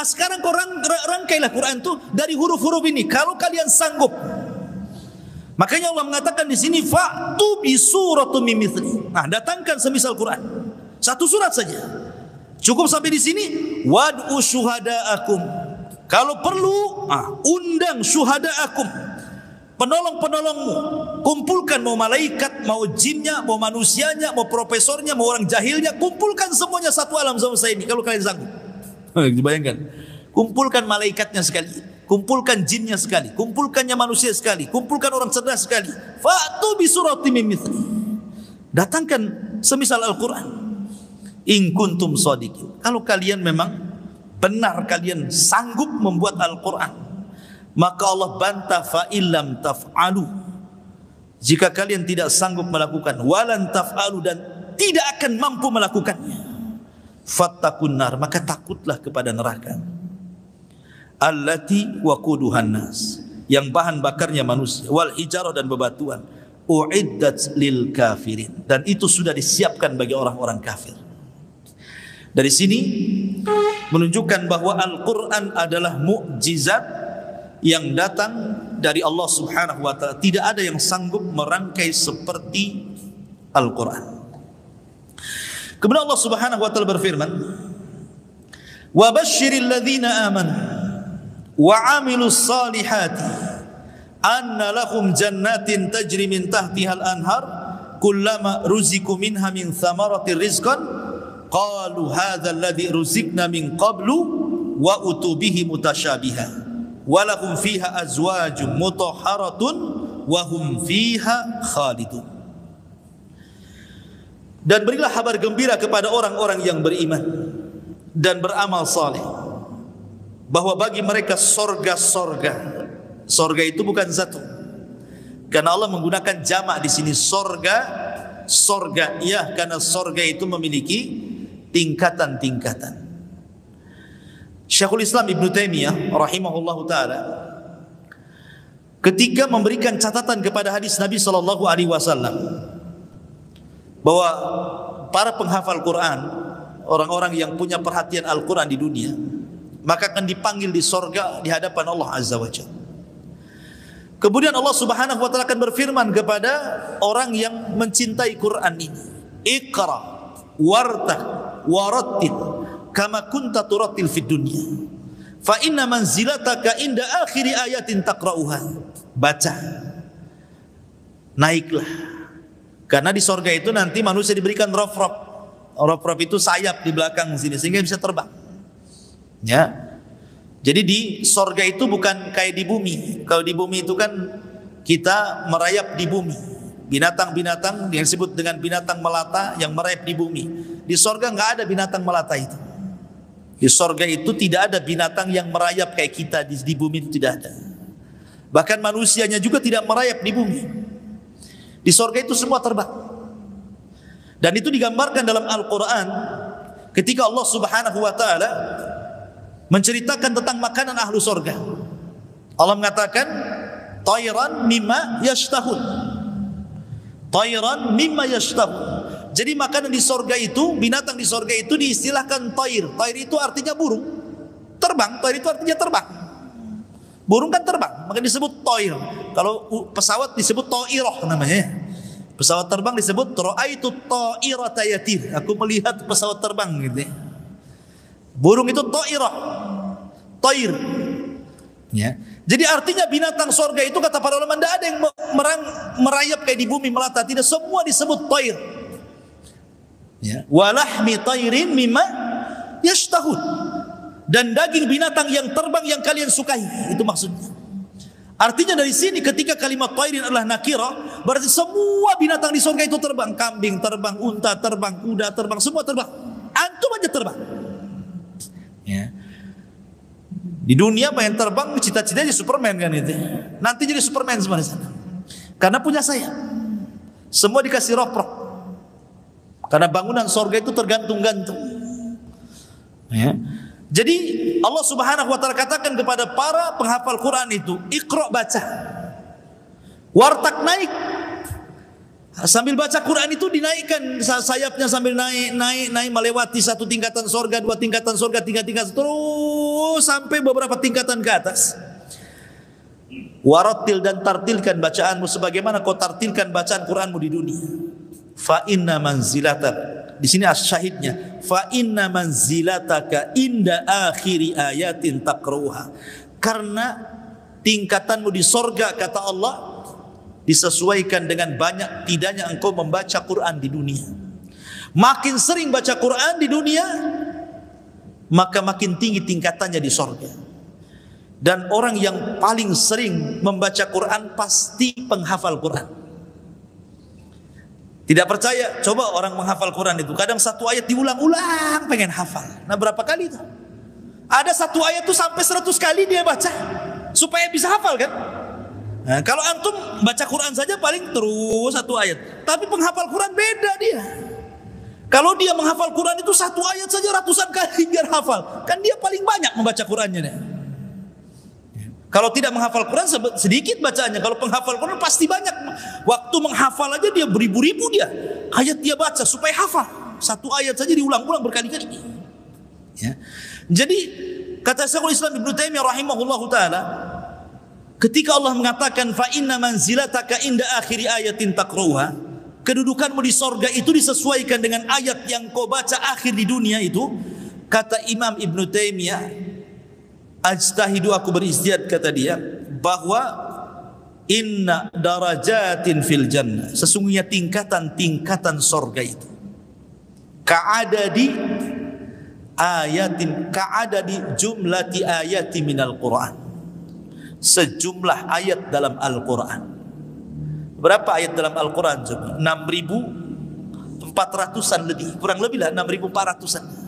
Sekarang kau rangkailah Quran itu dari huruf-huruf ini. Kalau kalian sanggup. Makanya Allah mengatakan di sini fa'tu bi suratum min mithli. Datangkan semisal Quran. Satu surat saja. Cukup sampai di sini. Wad'u syuhada'akum. Kalau perlu, undang syuhada'akum. Penolong-penolongmu. Kumpulkan mau malaikat, mau jinnya, mau manusianya, mau profesornya, mau orang jahilnya, kumpulkan semuanya satu alam semesta ini kalau kalian sanggup. Dibayangkan. Kumpulkan malaikatnya sekali, kumpulkan jinnya sekali, kumpulkannya manusia sekali, kumpulkan orang cerdas sekali. Fa'tu bi suratim min mithli. Datangkan semisal Al-Quran. In kuntum shadiqin. Kalau kalian memang benar, kalian sanggup membuat Al-Quran, maka Allah bantah fa illam taf'alu. Jika kalian tidak sanggup melakukan, walan taf'alu, dan tidak akan mampu melakukannya, fattaqun nar, maka takutlah kepada neraka. Allati waquduhan nas, yang bahan bakarnya manusia, wal hijarah, dan bebatuan, uiddat lil kafirin, dan itu sudah disiapkan bagi orang-orang kafir. Dari sini menunjukkan bahwa Al-Quran adalah mukjizat yang datang dari Allah Subhanahu wa taala. Tidak ada yang sanggup merangkai seperti Al-Quran. Kemudian Allah Subhanahu wa taala berfirman, wa basyiril ladzina amanu wa 'amilus salihati anna lahum jannatin tajri min tahtihal anhar kullama ruziqu minha min thamaratir rizqan qalu hadzal ladzi ruziqna min qablu wa utubihi mutasyabiha wa lahum fiha azwajun mutahharatun wa hum fiha khalidun. Dan berilah kabar gembira kepada orang-orang yang beriman dan beramal saleh bahwa bagi mereka sorga-sorga. Sorga itu bukan satu, karena Allah menggunakan jamak di sini, sorga, ya, karena sorga itu memiliki tingkatan-tingkatan. Syekhul Islam Ibnu Taimiyah rahimahullahu taala ketika memberikan catatan kepada hadis Nabi sallallahu alaihi wasallam bahwa para penghafal Quran, orang-orang yang punya perhatian Al-Quran di dunia, maka akan dipanggil di sorga di hadapan Allah Azza wa Jalla. Kemudian Allah Subhanahu wa taala akan berfirman kepada orang yang mencintai Quran ini, Iqra warta warattil kama kunta turattil fid dunya fa inna manzilataka inda akhiri ayatin taqra'uha. Baca, naiklah, karena di sorga itu nanti manusia diberikan raf-raf. Raf-raf itu sayap di belakang sini sehingga bisa terbang. Ya, jadi di sorga itu bukan kayak di bumi. Kalau di bumi itu kan kita merayap di bumi. Binatang-binatang yang disebut dengan binatang melata yang merayap di bumi. Di sorga nggak ada binatang melata itu. Di sorga itu tidak ada binatang yang merayap kayak kita di bumi, itu tidak ada. Bahkan manusianya juga tidak merayap di bumi. Di sorga itu semua terbang. Dan itu digambarkan dalam Al-Quran ketika Allah Subhanahu wa ta'ala menceritakan tentang makanan ahlu sorga. Allah mengatakan tayran mimma yashtahun. Tayran mimma yashtahun. Jadi makanan di sorga itu, binatang di sorga itu diistilahkan tayr. Tayr itu artinya burung, terbang. Tayr itu artinya terbang. Burung kan terbang, maka disebut tayr. Kalau pesawat disebut ta'iroh namanya. Pesawat terbang disebut ra'aitu ta'irata yatir. Aku melihat pesawat terbang gitu ya. Burung itu ta'irah, tayr. Ya. Jadi artinya binatang sorga itu kata para ulama tidak ada yang merayap kayak di bumi melata, tidak, semua disebut tayr. Ya. Walahmi tayrin mimma yashtahun. Dan daging binatang yang terbang yang kalian sukai, itu maksudnya. Artinya dari sini ketika kalimat tayrin adalah nakirah, berarti semua binatang di surga itu terbang. Kambing terbang, unta terbang, kuda terbang, semua terbang. Antum aja terbang. Ya. Di dunia pengen terbang, cita-citanya jadi Superman kan itu. Nanti jadi Superman semua di sana. Karena punya sayap. Semua dikasih roprok. Karena bangunan surga itu tergantung-gantung. Ya. Jadi Allah Subhanahu wa ta'ala katakan kepada para penghafal Quran itu, Iqra, baca. Wartak, naik. Sambil baca Quran itu dinaikkan sayapnya, sambil naik melewati satu tingkatan sorga, dua tingkatan sorga, tiga tingkatan, terus sampai beberapa tingkatan ke atas. Warattil, dan tartilkan bacaanmu sebagaimana kau tartilkan bacaan Quranmu di dunia. Fa inna manzilatak, di sini syahidnya, fa inna manzilataka inda akhiri ayatin taqra'uha. Karena tingkatanmu di sorga, kata Allah, disesuaikan dengan banyak tidaknya engkau membaca Quran di dunia. Makin sering baca Quran di dunia, maka makin tinggi tingkatannya di sorga. Dan orang yang paling sering membaca Quran pasti penghafal Quran. Tidak percaya? Coba orang menghafal Quran itu, kadang satu ayat diulang-ulang pengen hafal. Nah, berapa kali itu? Ada satu ayat itu sampai 100 kali dia baca supaya bisa hafal kan? Nah, kalau antum baca Quran saja paling terus satu ayat. Tapi penghafal Quran beda dia. Kalau dia menghafal Quran itu satu ayat saja ratusan kali biar hafal. Kan dia paling banyak membaca Qurannya deh. Kalau tidak menghafal Quran sedikit bacaannya. Kalau penghafal Quran pasti banyak. Waktu menghafal aja dia beribu-ribu dia ayat dia baca supaya hafal. Satu ayat saja diulang-ulang berkali-kali. Ya. Jadi kata Syekhul Islam Ibnu Taimiyah rahimahullahu taala, ketika Allah mengatakan fa inna manzilataka inda akhiri ayatin taqra'uha, kedudukanmu di sorga itu disesuaikan dengan ayat yang kau baca akhir di dunia itu. Kata Imam Ibnu Taimiyah, ajtahidu, aku beristihad, kata dia, bahwa inna darajatin fil jannah, sesungguhnya tingkatan-tingkatan sorga itu ka'adadi ayatin, ka'adadi jumlati ayati minal Quran, sejumlah ayat dalam Al-Quran. Berapa ayat dalam Al-Quran? 6.400-an lebih, kurang lebih lah 6.400-an.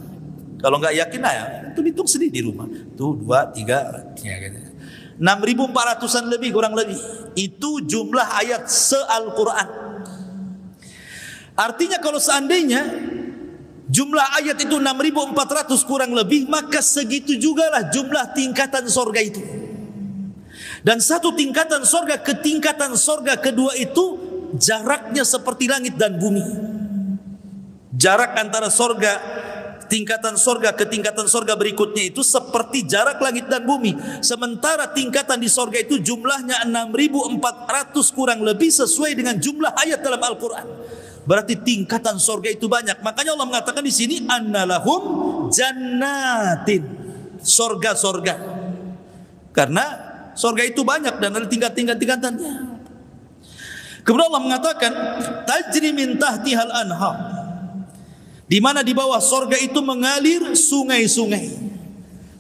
Kalau nggak yakin ya, itu hitung sendiri di rumah. Tuh 2, 3, ya gitu. 6.400-an lebih, kurang lebih. Itu jumlah ayat se-Al-Quran. Artinya kalau seandainya jumlah ayat itu 6.400 kurang lebih, maka segitu juga lah jumlah tingkatan sorga itu. Dan satu tingkatan sorga ke tingkatan sorga kedua itu jaraknya seperti langit dan bumi. Jarak antara sorga, tingkatan sorga ke tingkatan sorga berikutnya itu seperti jarak langit dan bumi. Sementara tingkatan di sorga itu jumlahnya 6.400 kurang lebih, sesuai dengan jumlah ayat dalam Al-Quran. Berarti tingkatan surga itu banyak. Makanya Allah mengatakan di sini annalahum jannatin, surga-surga. Karena surga itu banyak dan ada tingkatannya. Kemudian Allah mengatakan tajri min tahtihal anhar, di mana di bawah surga itu mengalir sungai-sungai.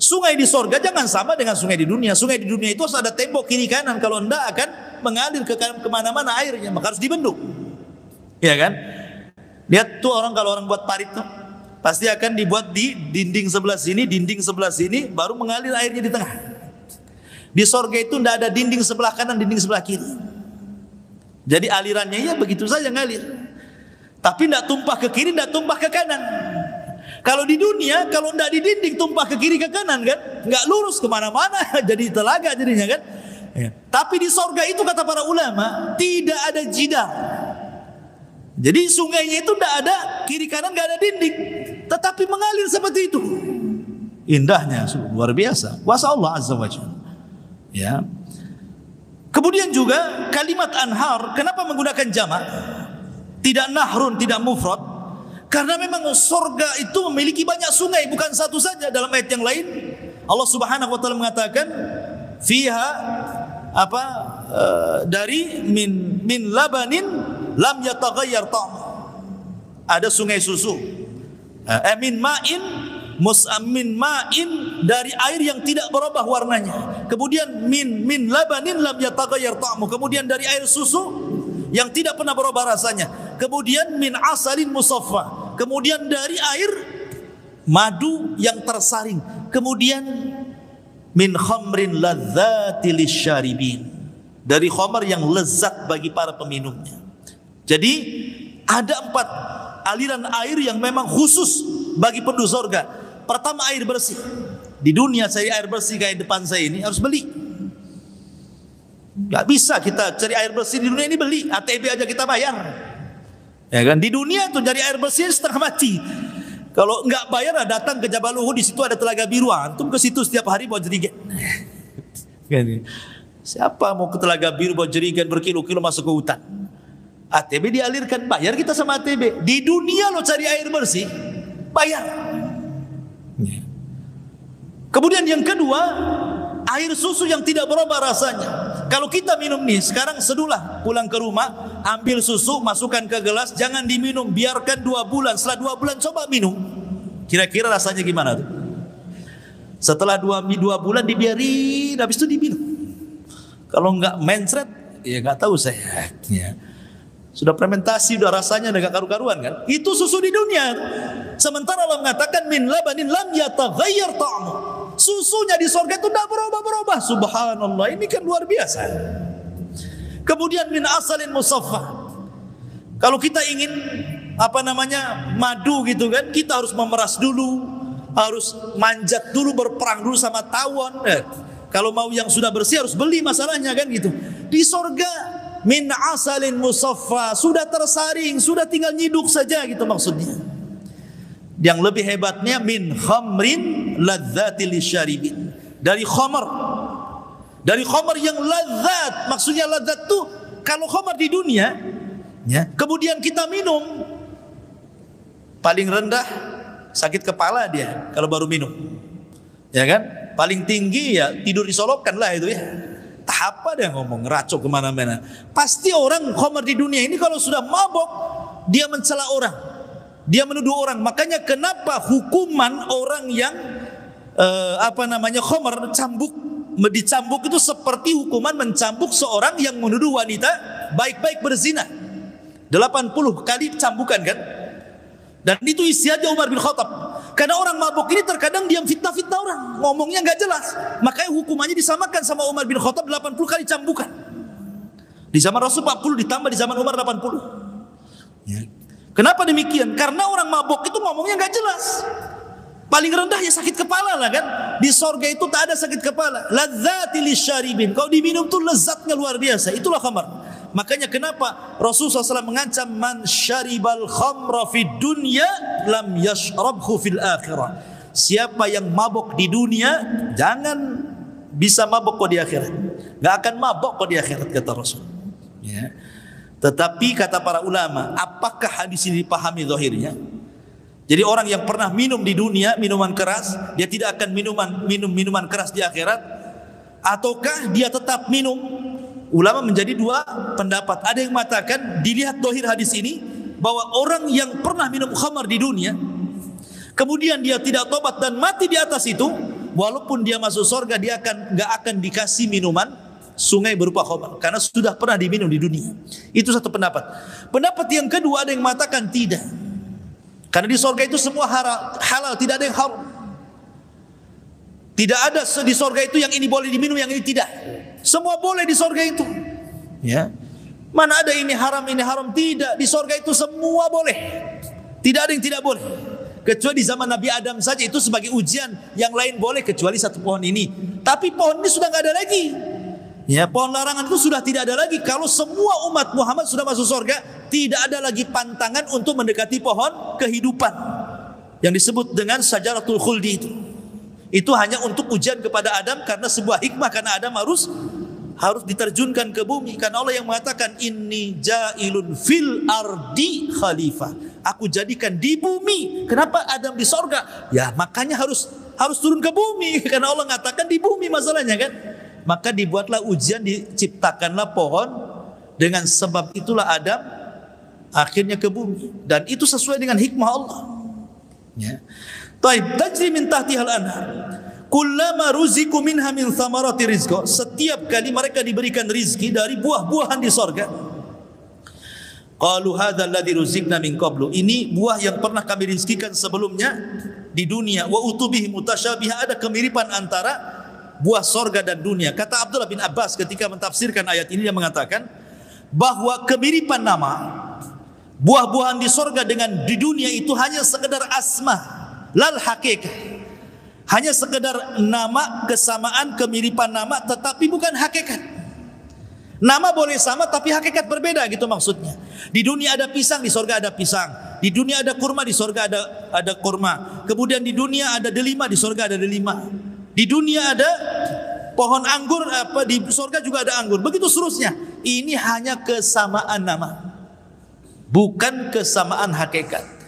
Sungai di surga jangan sama dengan sungai di dunia. Sungai di dunia itu harus ada tembok kiri kanan, kalau enggak akan mengalir ke kemana-mana airnya, maka harus dibendung. Ya kan? Lihat tuh kalau orang buat parit tuh, pasti akan dibuat di dinding sebelah sini, baru mengalir airnya di tengah. Di surga itu tidak ada dinding sebelah kanan, dinding sebelah kiri. Jadi alirannya ya begitu saja ngalir. Tapi tidak tumpah ke kiri, tidak tumpah ke kanan. Kalau di dunia, kalau tidak di dinding tumpah ke kiri ke kanan kan, nggak lurus kemana-mana, jadi telaga jadinya kan. Ya. Tapi di surga itu kata para ulama tidak ada jidar. Jadi sungainya itu tidak ada kiri kanan, nggak ada dinding, tetapi mengalir seperti itu. Indahnya luar biasa, kuasa Allah Azza wa Jalla. Ya. Kemudian juga kalimat anhar, kenapa menggunakan jamak? Tidak nahrun, tidak mufrad. Karena memang surga itu memiliki banyak sungai, bukan satu saja. Dalam ayat yang lain Allah Subhanahu wa taala mengatakan fiha dari min labanin lam yataghayyar ta'am. Ada sungai susu. Min ma'in dari air yang tidak berubah warnanya. Kemudian min labanin lam yataghayyar ta'amu. Kemudian dari air susu yang tidak pernah berubah rasanya. Kemudian min asalin musaffa. Kemudian dari air madu yang tersaring. Kemudian min khamrin ladzati lisyaribin, dari khamar yang lezat bagi para peminumnya. Jadi ada 4 aliran air yang memang khusus bagi penduduk surga. Pertama, air bersih. Di dunia cari air bersih kayak depan saya ini harus beli. Gak bisa kita cari air bersih di dunia ini beli. ATB aja kita bayar. Ya kan, di dunia tuh cari air bersih setengah mati. Kalau nggak bayar, datang ke Jabal Uhud, di situ ada telaga biru, antum ke situ setiap hari bawa jerigen. Siapa mau ke telaga biru bawa jerigen berkilo-kilo masuk ke hutan? ATB dialirkan, bayar kita sama ATB. Di dunia lo cari air bersih, bayar. Kemudian yang kedua, air susu yang tidak berubah rasanya. Kalau kita minum nih, sekarang sedulah pulang ke rumah, ambil susu, masukkan ke gelas, jangan diminum, biarkan 2 bulan. Setelah 2 bulan coba minum. Kira-kira rasanya gimana tuh? Setelah 2 bulan dibiarin, habis itu diminum. Kalau enggak mencret, ya enggak tahu saya. Ya. Sudah fermentasi, sudah rasanya enggak karu-karuan kan? Itu susu di dunia. Sementara Allah mengatakan min labanin lam yataghayyar ta'amu. Susunya di surga itu tidak berubah-berubah. Subhanallah, ini kan luar biasa. Kemudian min asalin musaffa. Kalau kita ingin madu gitu kan, kita harus memeras dulu, harus manjat dulu, berperang dulu sama tawon. Kalau mau yang sudah bersih harus beli masalahnya kan gitu. Di surga min asalin musaffa, sudah tersaring, sudah tinggal nyiduk saja gitu maksudnya. Yang lebih hebatnya min khamrin ladzati lisyaribin, dari khamar yang lezat. Maksudnya lezat tuh kalau khamar di dunia ya, kemudian kita minum, paling rendah sakit kepala dia kalau baru minum, ya kan? Paling tinggi ya tidur disolokan lah itu ya. Tak apa dia ngomong racok kemana-mana. Pasti orang khamar di dunia ini kalau sudah mabok dia mencela orang, dia menuduh orang. Makanya kenapa hukuman orang yang khamar dicambuk itu seperti hukuman mencambuk seorang yang menuduh wanita baik-baik berzina. 80 kali cambukan kan? Dan itu isi aja Umar bin Khattab. Karena orang mabuk ini terkadang dia fitnah-fitnah orang, ngomongnya nggak jelas. Makanya hukumannya disamakan sama Umar bin Khattab 80 kali cambukan. Di zaman Rasul 40 ditambah di zaman Umar 80. Ya. Kenapa demikian? Karena orang mabuk itu ngomongnya nggak jelas. Paling rendah ya sakit kepala lah kan. Di sorga itu tak ada sakit kepala. Ladzati lisyaribin. Kalau diminum tuh lezatnya luar biasa. Itulah khamar. Makanya kenapa Rasulullah SAW mengancam man syaribal khamra fid dunya lam yashrabhu fil akhirah. Siapa yang mabuk di dunia jangan bisa mabuk kok di akhirat. Gak akan mabuk kok di akhirat kata Rasul. Ya. Tetapi kata para ulama, apakah hadis ini dipahami zahirnya? Jadi orang yang pernah minum di dunia minuman keras, dia tidak akan minum minuman keras di akhirat, ataukah dia tetap minum? Ulama menjadi dua pendapat. Ada yang mengatakan dilihat zahir hadis ini bahwa orang yang pernah minum khamar di dunia, kemudian dia tidak tobat dan mati di atas itu, walaupun dia masuk surga, dia nggak akan dikasih minuman sungai berupa khamar karena sudah pernah diminum di dunia. Itu satu pendapat. Pendapat yang kedua ada yang mengatakan tidak. Karena di surga itu semua halal, tidak ada yang haram. Tidak ada di surga itu yang ini boleh diminum, yang ini tidak. Semua boleh di surga itu. Ya. Mana ada ini haram, ini haram? Tidak. Di surga itu semua boleh. Tidak ada yang tidak boleh. Kecuali di zaman Nabi Adam saja itu sebagai ujian, yang lain boleh kecuali satu pohon ini. Tapi pohon ini sudah nggak ada lagi. Ya, pohon larangan itu sudah tidak ada lagi. Kalau semua umat Muhammad sudah masuk surga, tidak ada lagi pantangan untuk mendekati pohon kehidupan yang disebut dengan syajaratul khuldi itu. Itu hanya untuk ujian kepada Adam karena sebuah hikmah, karena Adam harus diterjunkan ke bumi. Karena Allah yang mengatakan inni ja'ilun fil ardi khalifah. Aku jadikan di bumi. Kenapa Adam di surga? Ya makanya harus turun ke bumi karena Allah mengatakan di bumi masalahnya kan. Maka dibuatlah ujian, diciptakanlah pohon. Dengan sebab itulah Adam akhirnya ke bumi, dan itu sesuai dengan hikmah Allah. Ya. Taib tajri min tahtihal anhar. Kullama ruziku minha min thamarati rizqa. Setiap kali mereka diberikan rizki dari buah-buahan di sorga. Qalu hadza alladhi ruzikna min qablu. Ini buah yang pernah kami rizkikan sebelumnya di dunia. Wa utubihi mutasyabiha. Ada kemiripan antara buah sorga dan dunia. Kata Abdullah bin Abbas ketika mentafsirkan ayat ini, dia mengatakan bahwa kemiripan nama buah-buahan di sorga dengan di dunia itu hanya sekedar asma, lal hakikat. Hanya sekedar nama, kesamaan, kemiripan nama, tetapi bukan hakikat. Nama boleh sama tapi hakikat berbeda, gitu maksudnya. Di dunia ada pisang, di sorga ada pisang. Di dunia ada kurma, di sorga ada kurma. Kemudian di dunia ada delima, di sorga ada delima. Di dunia ada pohon anggur, di surga juga ada anggur. Begitu seterusnya. Ini hanya kesamaan nama, bukan kesamaan hakikat.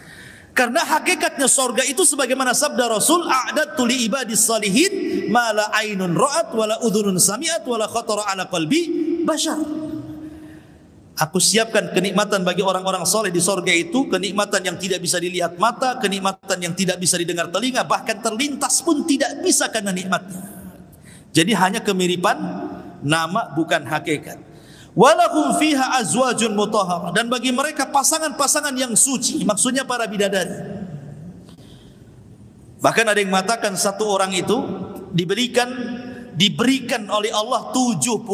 Karena hakikatnya surga itu sebagaimana sabda Rasul, a'dadtu li ibadis salihin ma la ainun ra'at wa la udhunun sami'at wa la khatara ala qalbi bashar. Aku siapkan kenikmatan bagi orang-orang soleh di surga itu, kenikmatan yang tidak bisa dilihat mata, kenikmatan yang tidak bisa didengar telinga, bahkan terlintas pun tidak bisa karena nikmatnya. Jadi hanya kemiripan nama, bukan hakikat. Walahum fiha azwajun mutahharah. Dan bagi mereka pasangan-pasangan yang suci, maksudnya para bidadari. Bahkan ada yang mengatakan satu orang itu diberikan oleh Allah 70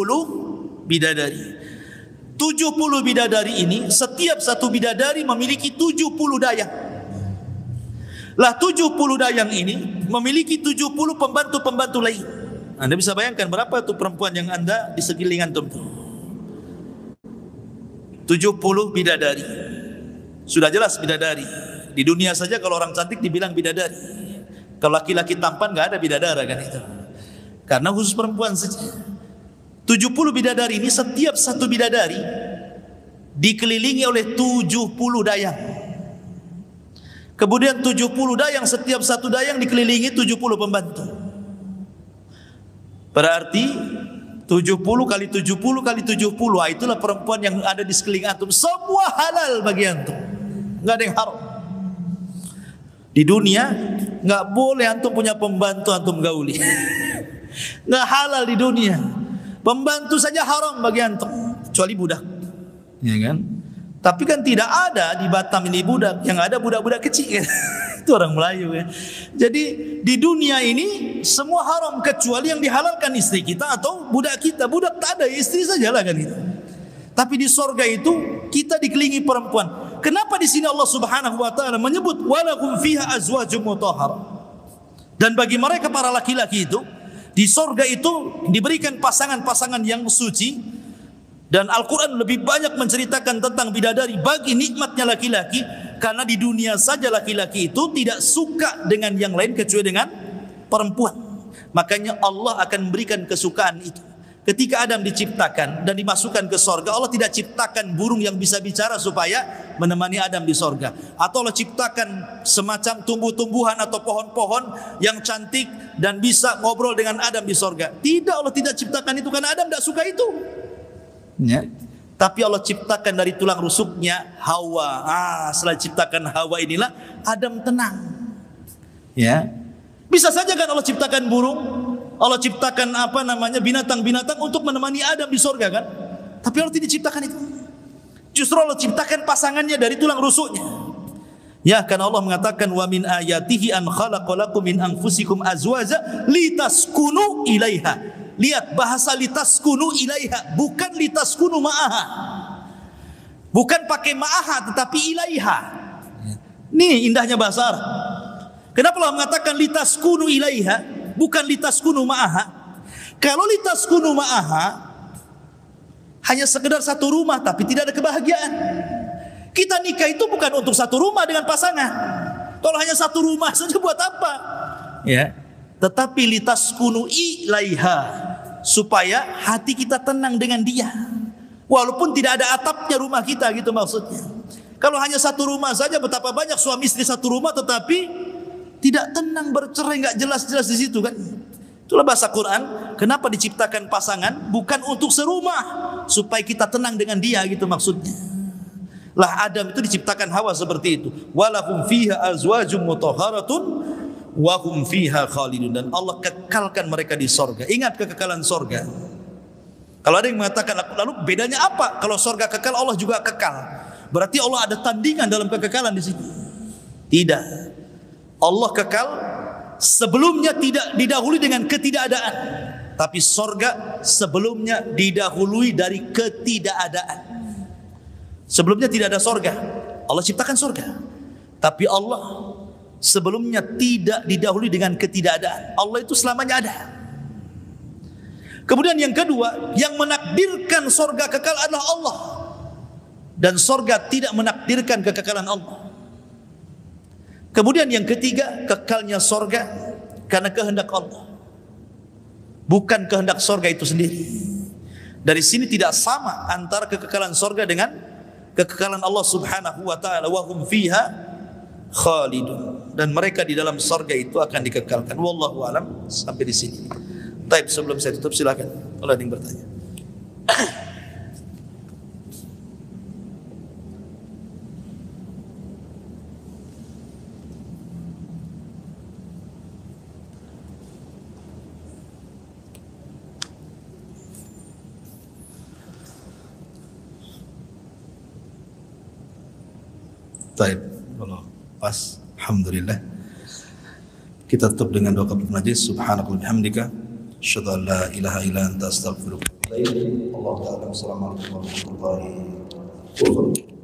bidadari. 70 bidadari ini, setiap satu bidadari memiliki 70 dayang. Lah 70 dayang ini memiliki 70 pembantu-pembantu lain. Anda bisa bayangkan berapa itu perempuan yang Anda di sekeliling antum itu. 70 bidadari. Sudah jelas bidadari. Di dunia saja kalau orang cantik dibilang bidadari. Kalau laki-laki tampan nggak ada bidadara kan itu. Karena khusus perempuan saja. 70 bidadari ini, setiap satu bidadari dikelilingi oleh 70 dayang. Kemudian 70 dayang, setiap satu dayang dikelilingi 70 pembantu. Berarti 70 kali 70 kali 70, itulah perempuan yang ada di sekeliling antum. Semua halal bagi antum, nggak ada yang haram. Di dunia nggak boleh antum punya pembantu antum gauli. Nggak halal di dunia. Pembantu saja haram bagi antum, kecuali budak, ya kan? Tapi kan tidak ada di Batam ini budak, yang ada budak-budak kecil, kan? Itu orang Melayu, kan? Jadi di dunia ini semua haram kecuali yang dihalalkan istri kita atau budak kita. Budak tak ada, istri saja lah kan itu. Tapi di sorga itu kita dikelilingi perempuan. Kenapa di sini Allah Subhanahu Wa Taala menyebut walakum fiha azwajum mutahharah? Dan bagi mereka para laki-laki itu, di sorga itu diberikan pasangan-pasangan yang suci. Dan Al-Quran lebih banyak menceritakan tentang bidadari bagi nikmatnya laki-laki. Karena di dunia saja laki-laki itu tidak suka dengan yang lain kecuali dengan perempuan. Makanya Allah akan memberikan kesukaan itu. ketika Adam diciptakan dan dimasukkan ke sorga, Allah tidak ciptakan burung yang bisa bicara supaya menemani Adam di sorga. Atau Allah ciptakan semacam tumbuh-tumbuhan atau pohon-pohon yang cantik dan bisa ngobrol dengan Adam di sorga. Tidak, Allah tidak ciptakan itu karena Adam tidak suka itu. Ya. Tapi Allah ciptakan dari tulang rusuknya Hawa. Setelah ciptakan Hawa inilah Adam tenang. Ya. Bisa saja kan Allah ciptakan burung, Allah ciptakan binatang-binatang untuk menemani Adam di sorga kan? Tapi Allah tidak ciptakan itu. Justru Allah ciptakan pasangannya dari tulang rusuknya. Ya, karena Allah mengatakan wa min ayatihi an khalaqalakum min anfusikum azwaja litaskunu ilaiha. Lihat bahasa litaskunu ilaiha, bukan litaskunu ma'aha. Bukan pakai ma'aha tetapi ilaiha. Nih indahnya bahasa Arab. Kenapa Allah mengatakan litaskunu ilaiha, bukan litaskunu ma'aha? Kalau litaskunu ma'aha hanya sekedar satu rumah tapi tidak ada kebahagiaan. Kita nikah itu bukan untuk satu rumah dengan pasangan. Kalau hanya satu rumah saja buat apa? Ya. Tetapi litaskunu ilaiha, supaya hati kita tenang dengan dia. Walaupun tidak ada atapnya rumah kita, gitu maksudnya. Kalau hanya satu rumah saja, betapa banyak suami istri satu rumah tetapi tidak tenang, bercerai, nggak jelas-jelas di situ kan. Itulah bahasa Quran. Kenapa diciptakan pasangan? Bukan untuk serumah, supaya kita tenang dengan dia, gitu maksudnya. Lah Adam itu diciptakan Hawa seperti itu. Walahum fiha azwajum mutahharatun wa hum fiha khalidun. Dan Allah kekalkan mereka di sorga. Ingat kekekalan sorga. Kalau ada yang mengatakan lalu bedanya apa? Kalau sorga kekal, Allah juga kekal. Berarti Allah ada tandingan dalam kekekalan di sini. Tidak. Allah kekal, sebelumnya tidak didahului dengan ketidakadaan. Tapi sorga sebelumnya didahului dari ketidakadaan. Sebelumnya tidak ada sorga, Allah ciptakan sorga. Tapi Allah sebelumnya tidak didahului dengan ketidakadaan. Allah itu selamanya ada. Kemudian yang kedua, yang menakdirkan sorga kekal adalah Allah. Dan sorga tidak menakdirkan kekekalan Allah. Kemudian yang ketiga, kekalnya sorga karena kehendak Allah, bukan kehendak sorga itu sendiri. Dari sini tidak sama antara kekekalan sorga dengan kekekalan Allah subhanahu wa ta'ala. Wa hum fiha khalidun. Dan mereka di dalam sorga itu akan dikekalkan. Wallahu alam. Sampai di sini. Taib, sebelum saya tutup silakan kalau ada yang bertanya. Taib, kalau pas, alhamdulillah. Kita tutup dengan doa kafaratul majlis. Subhanakallahumma bihamdika, asyhadu an la ilaha illa anta, astaghfiruka wa atubu ilaik. Allahu ta'ala. Assalamualaikum warahmatullahi wabarakatuh.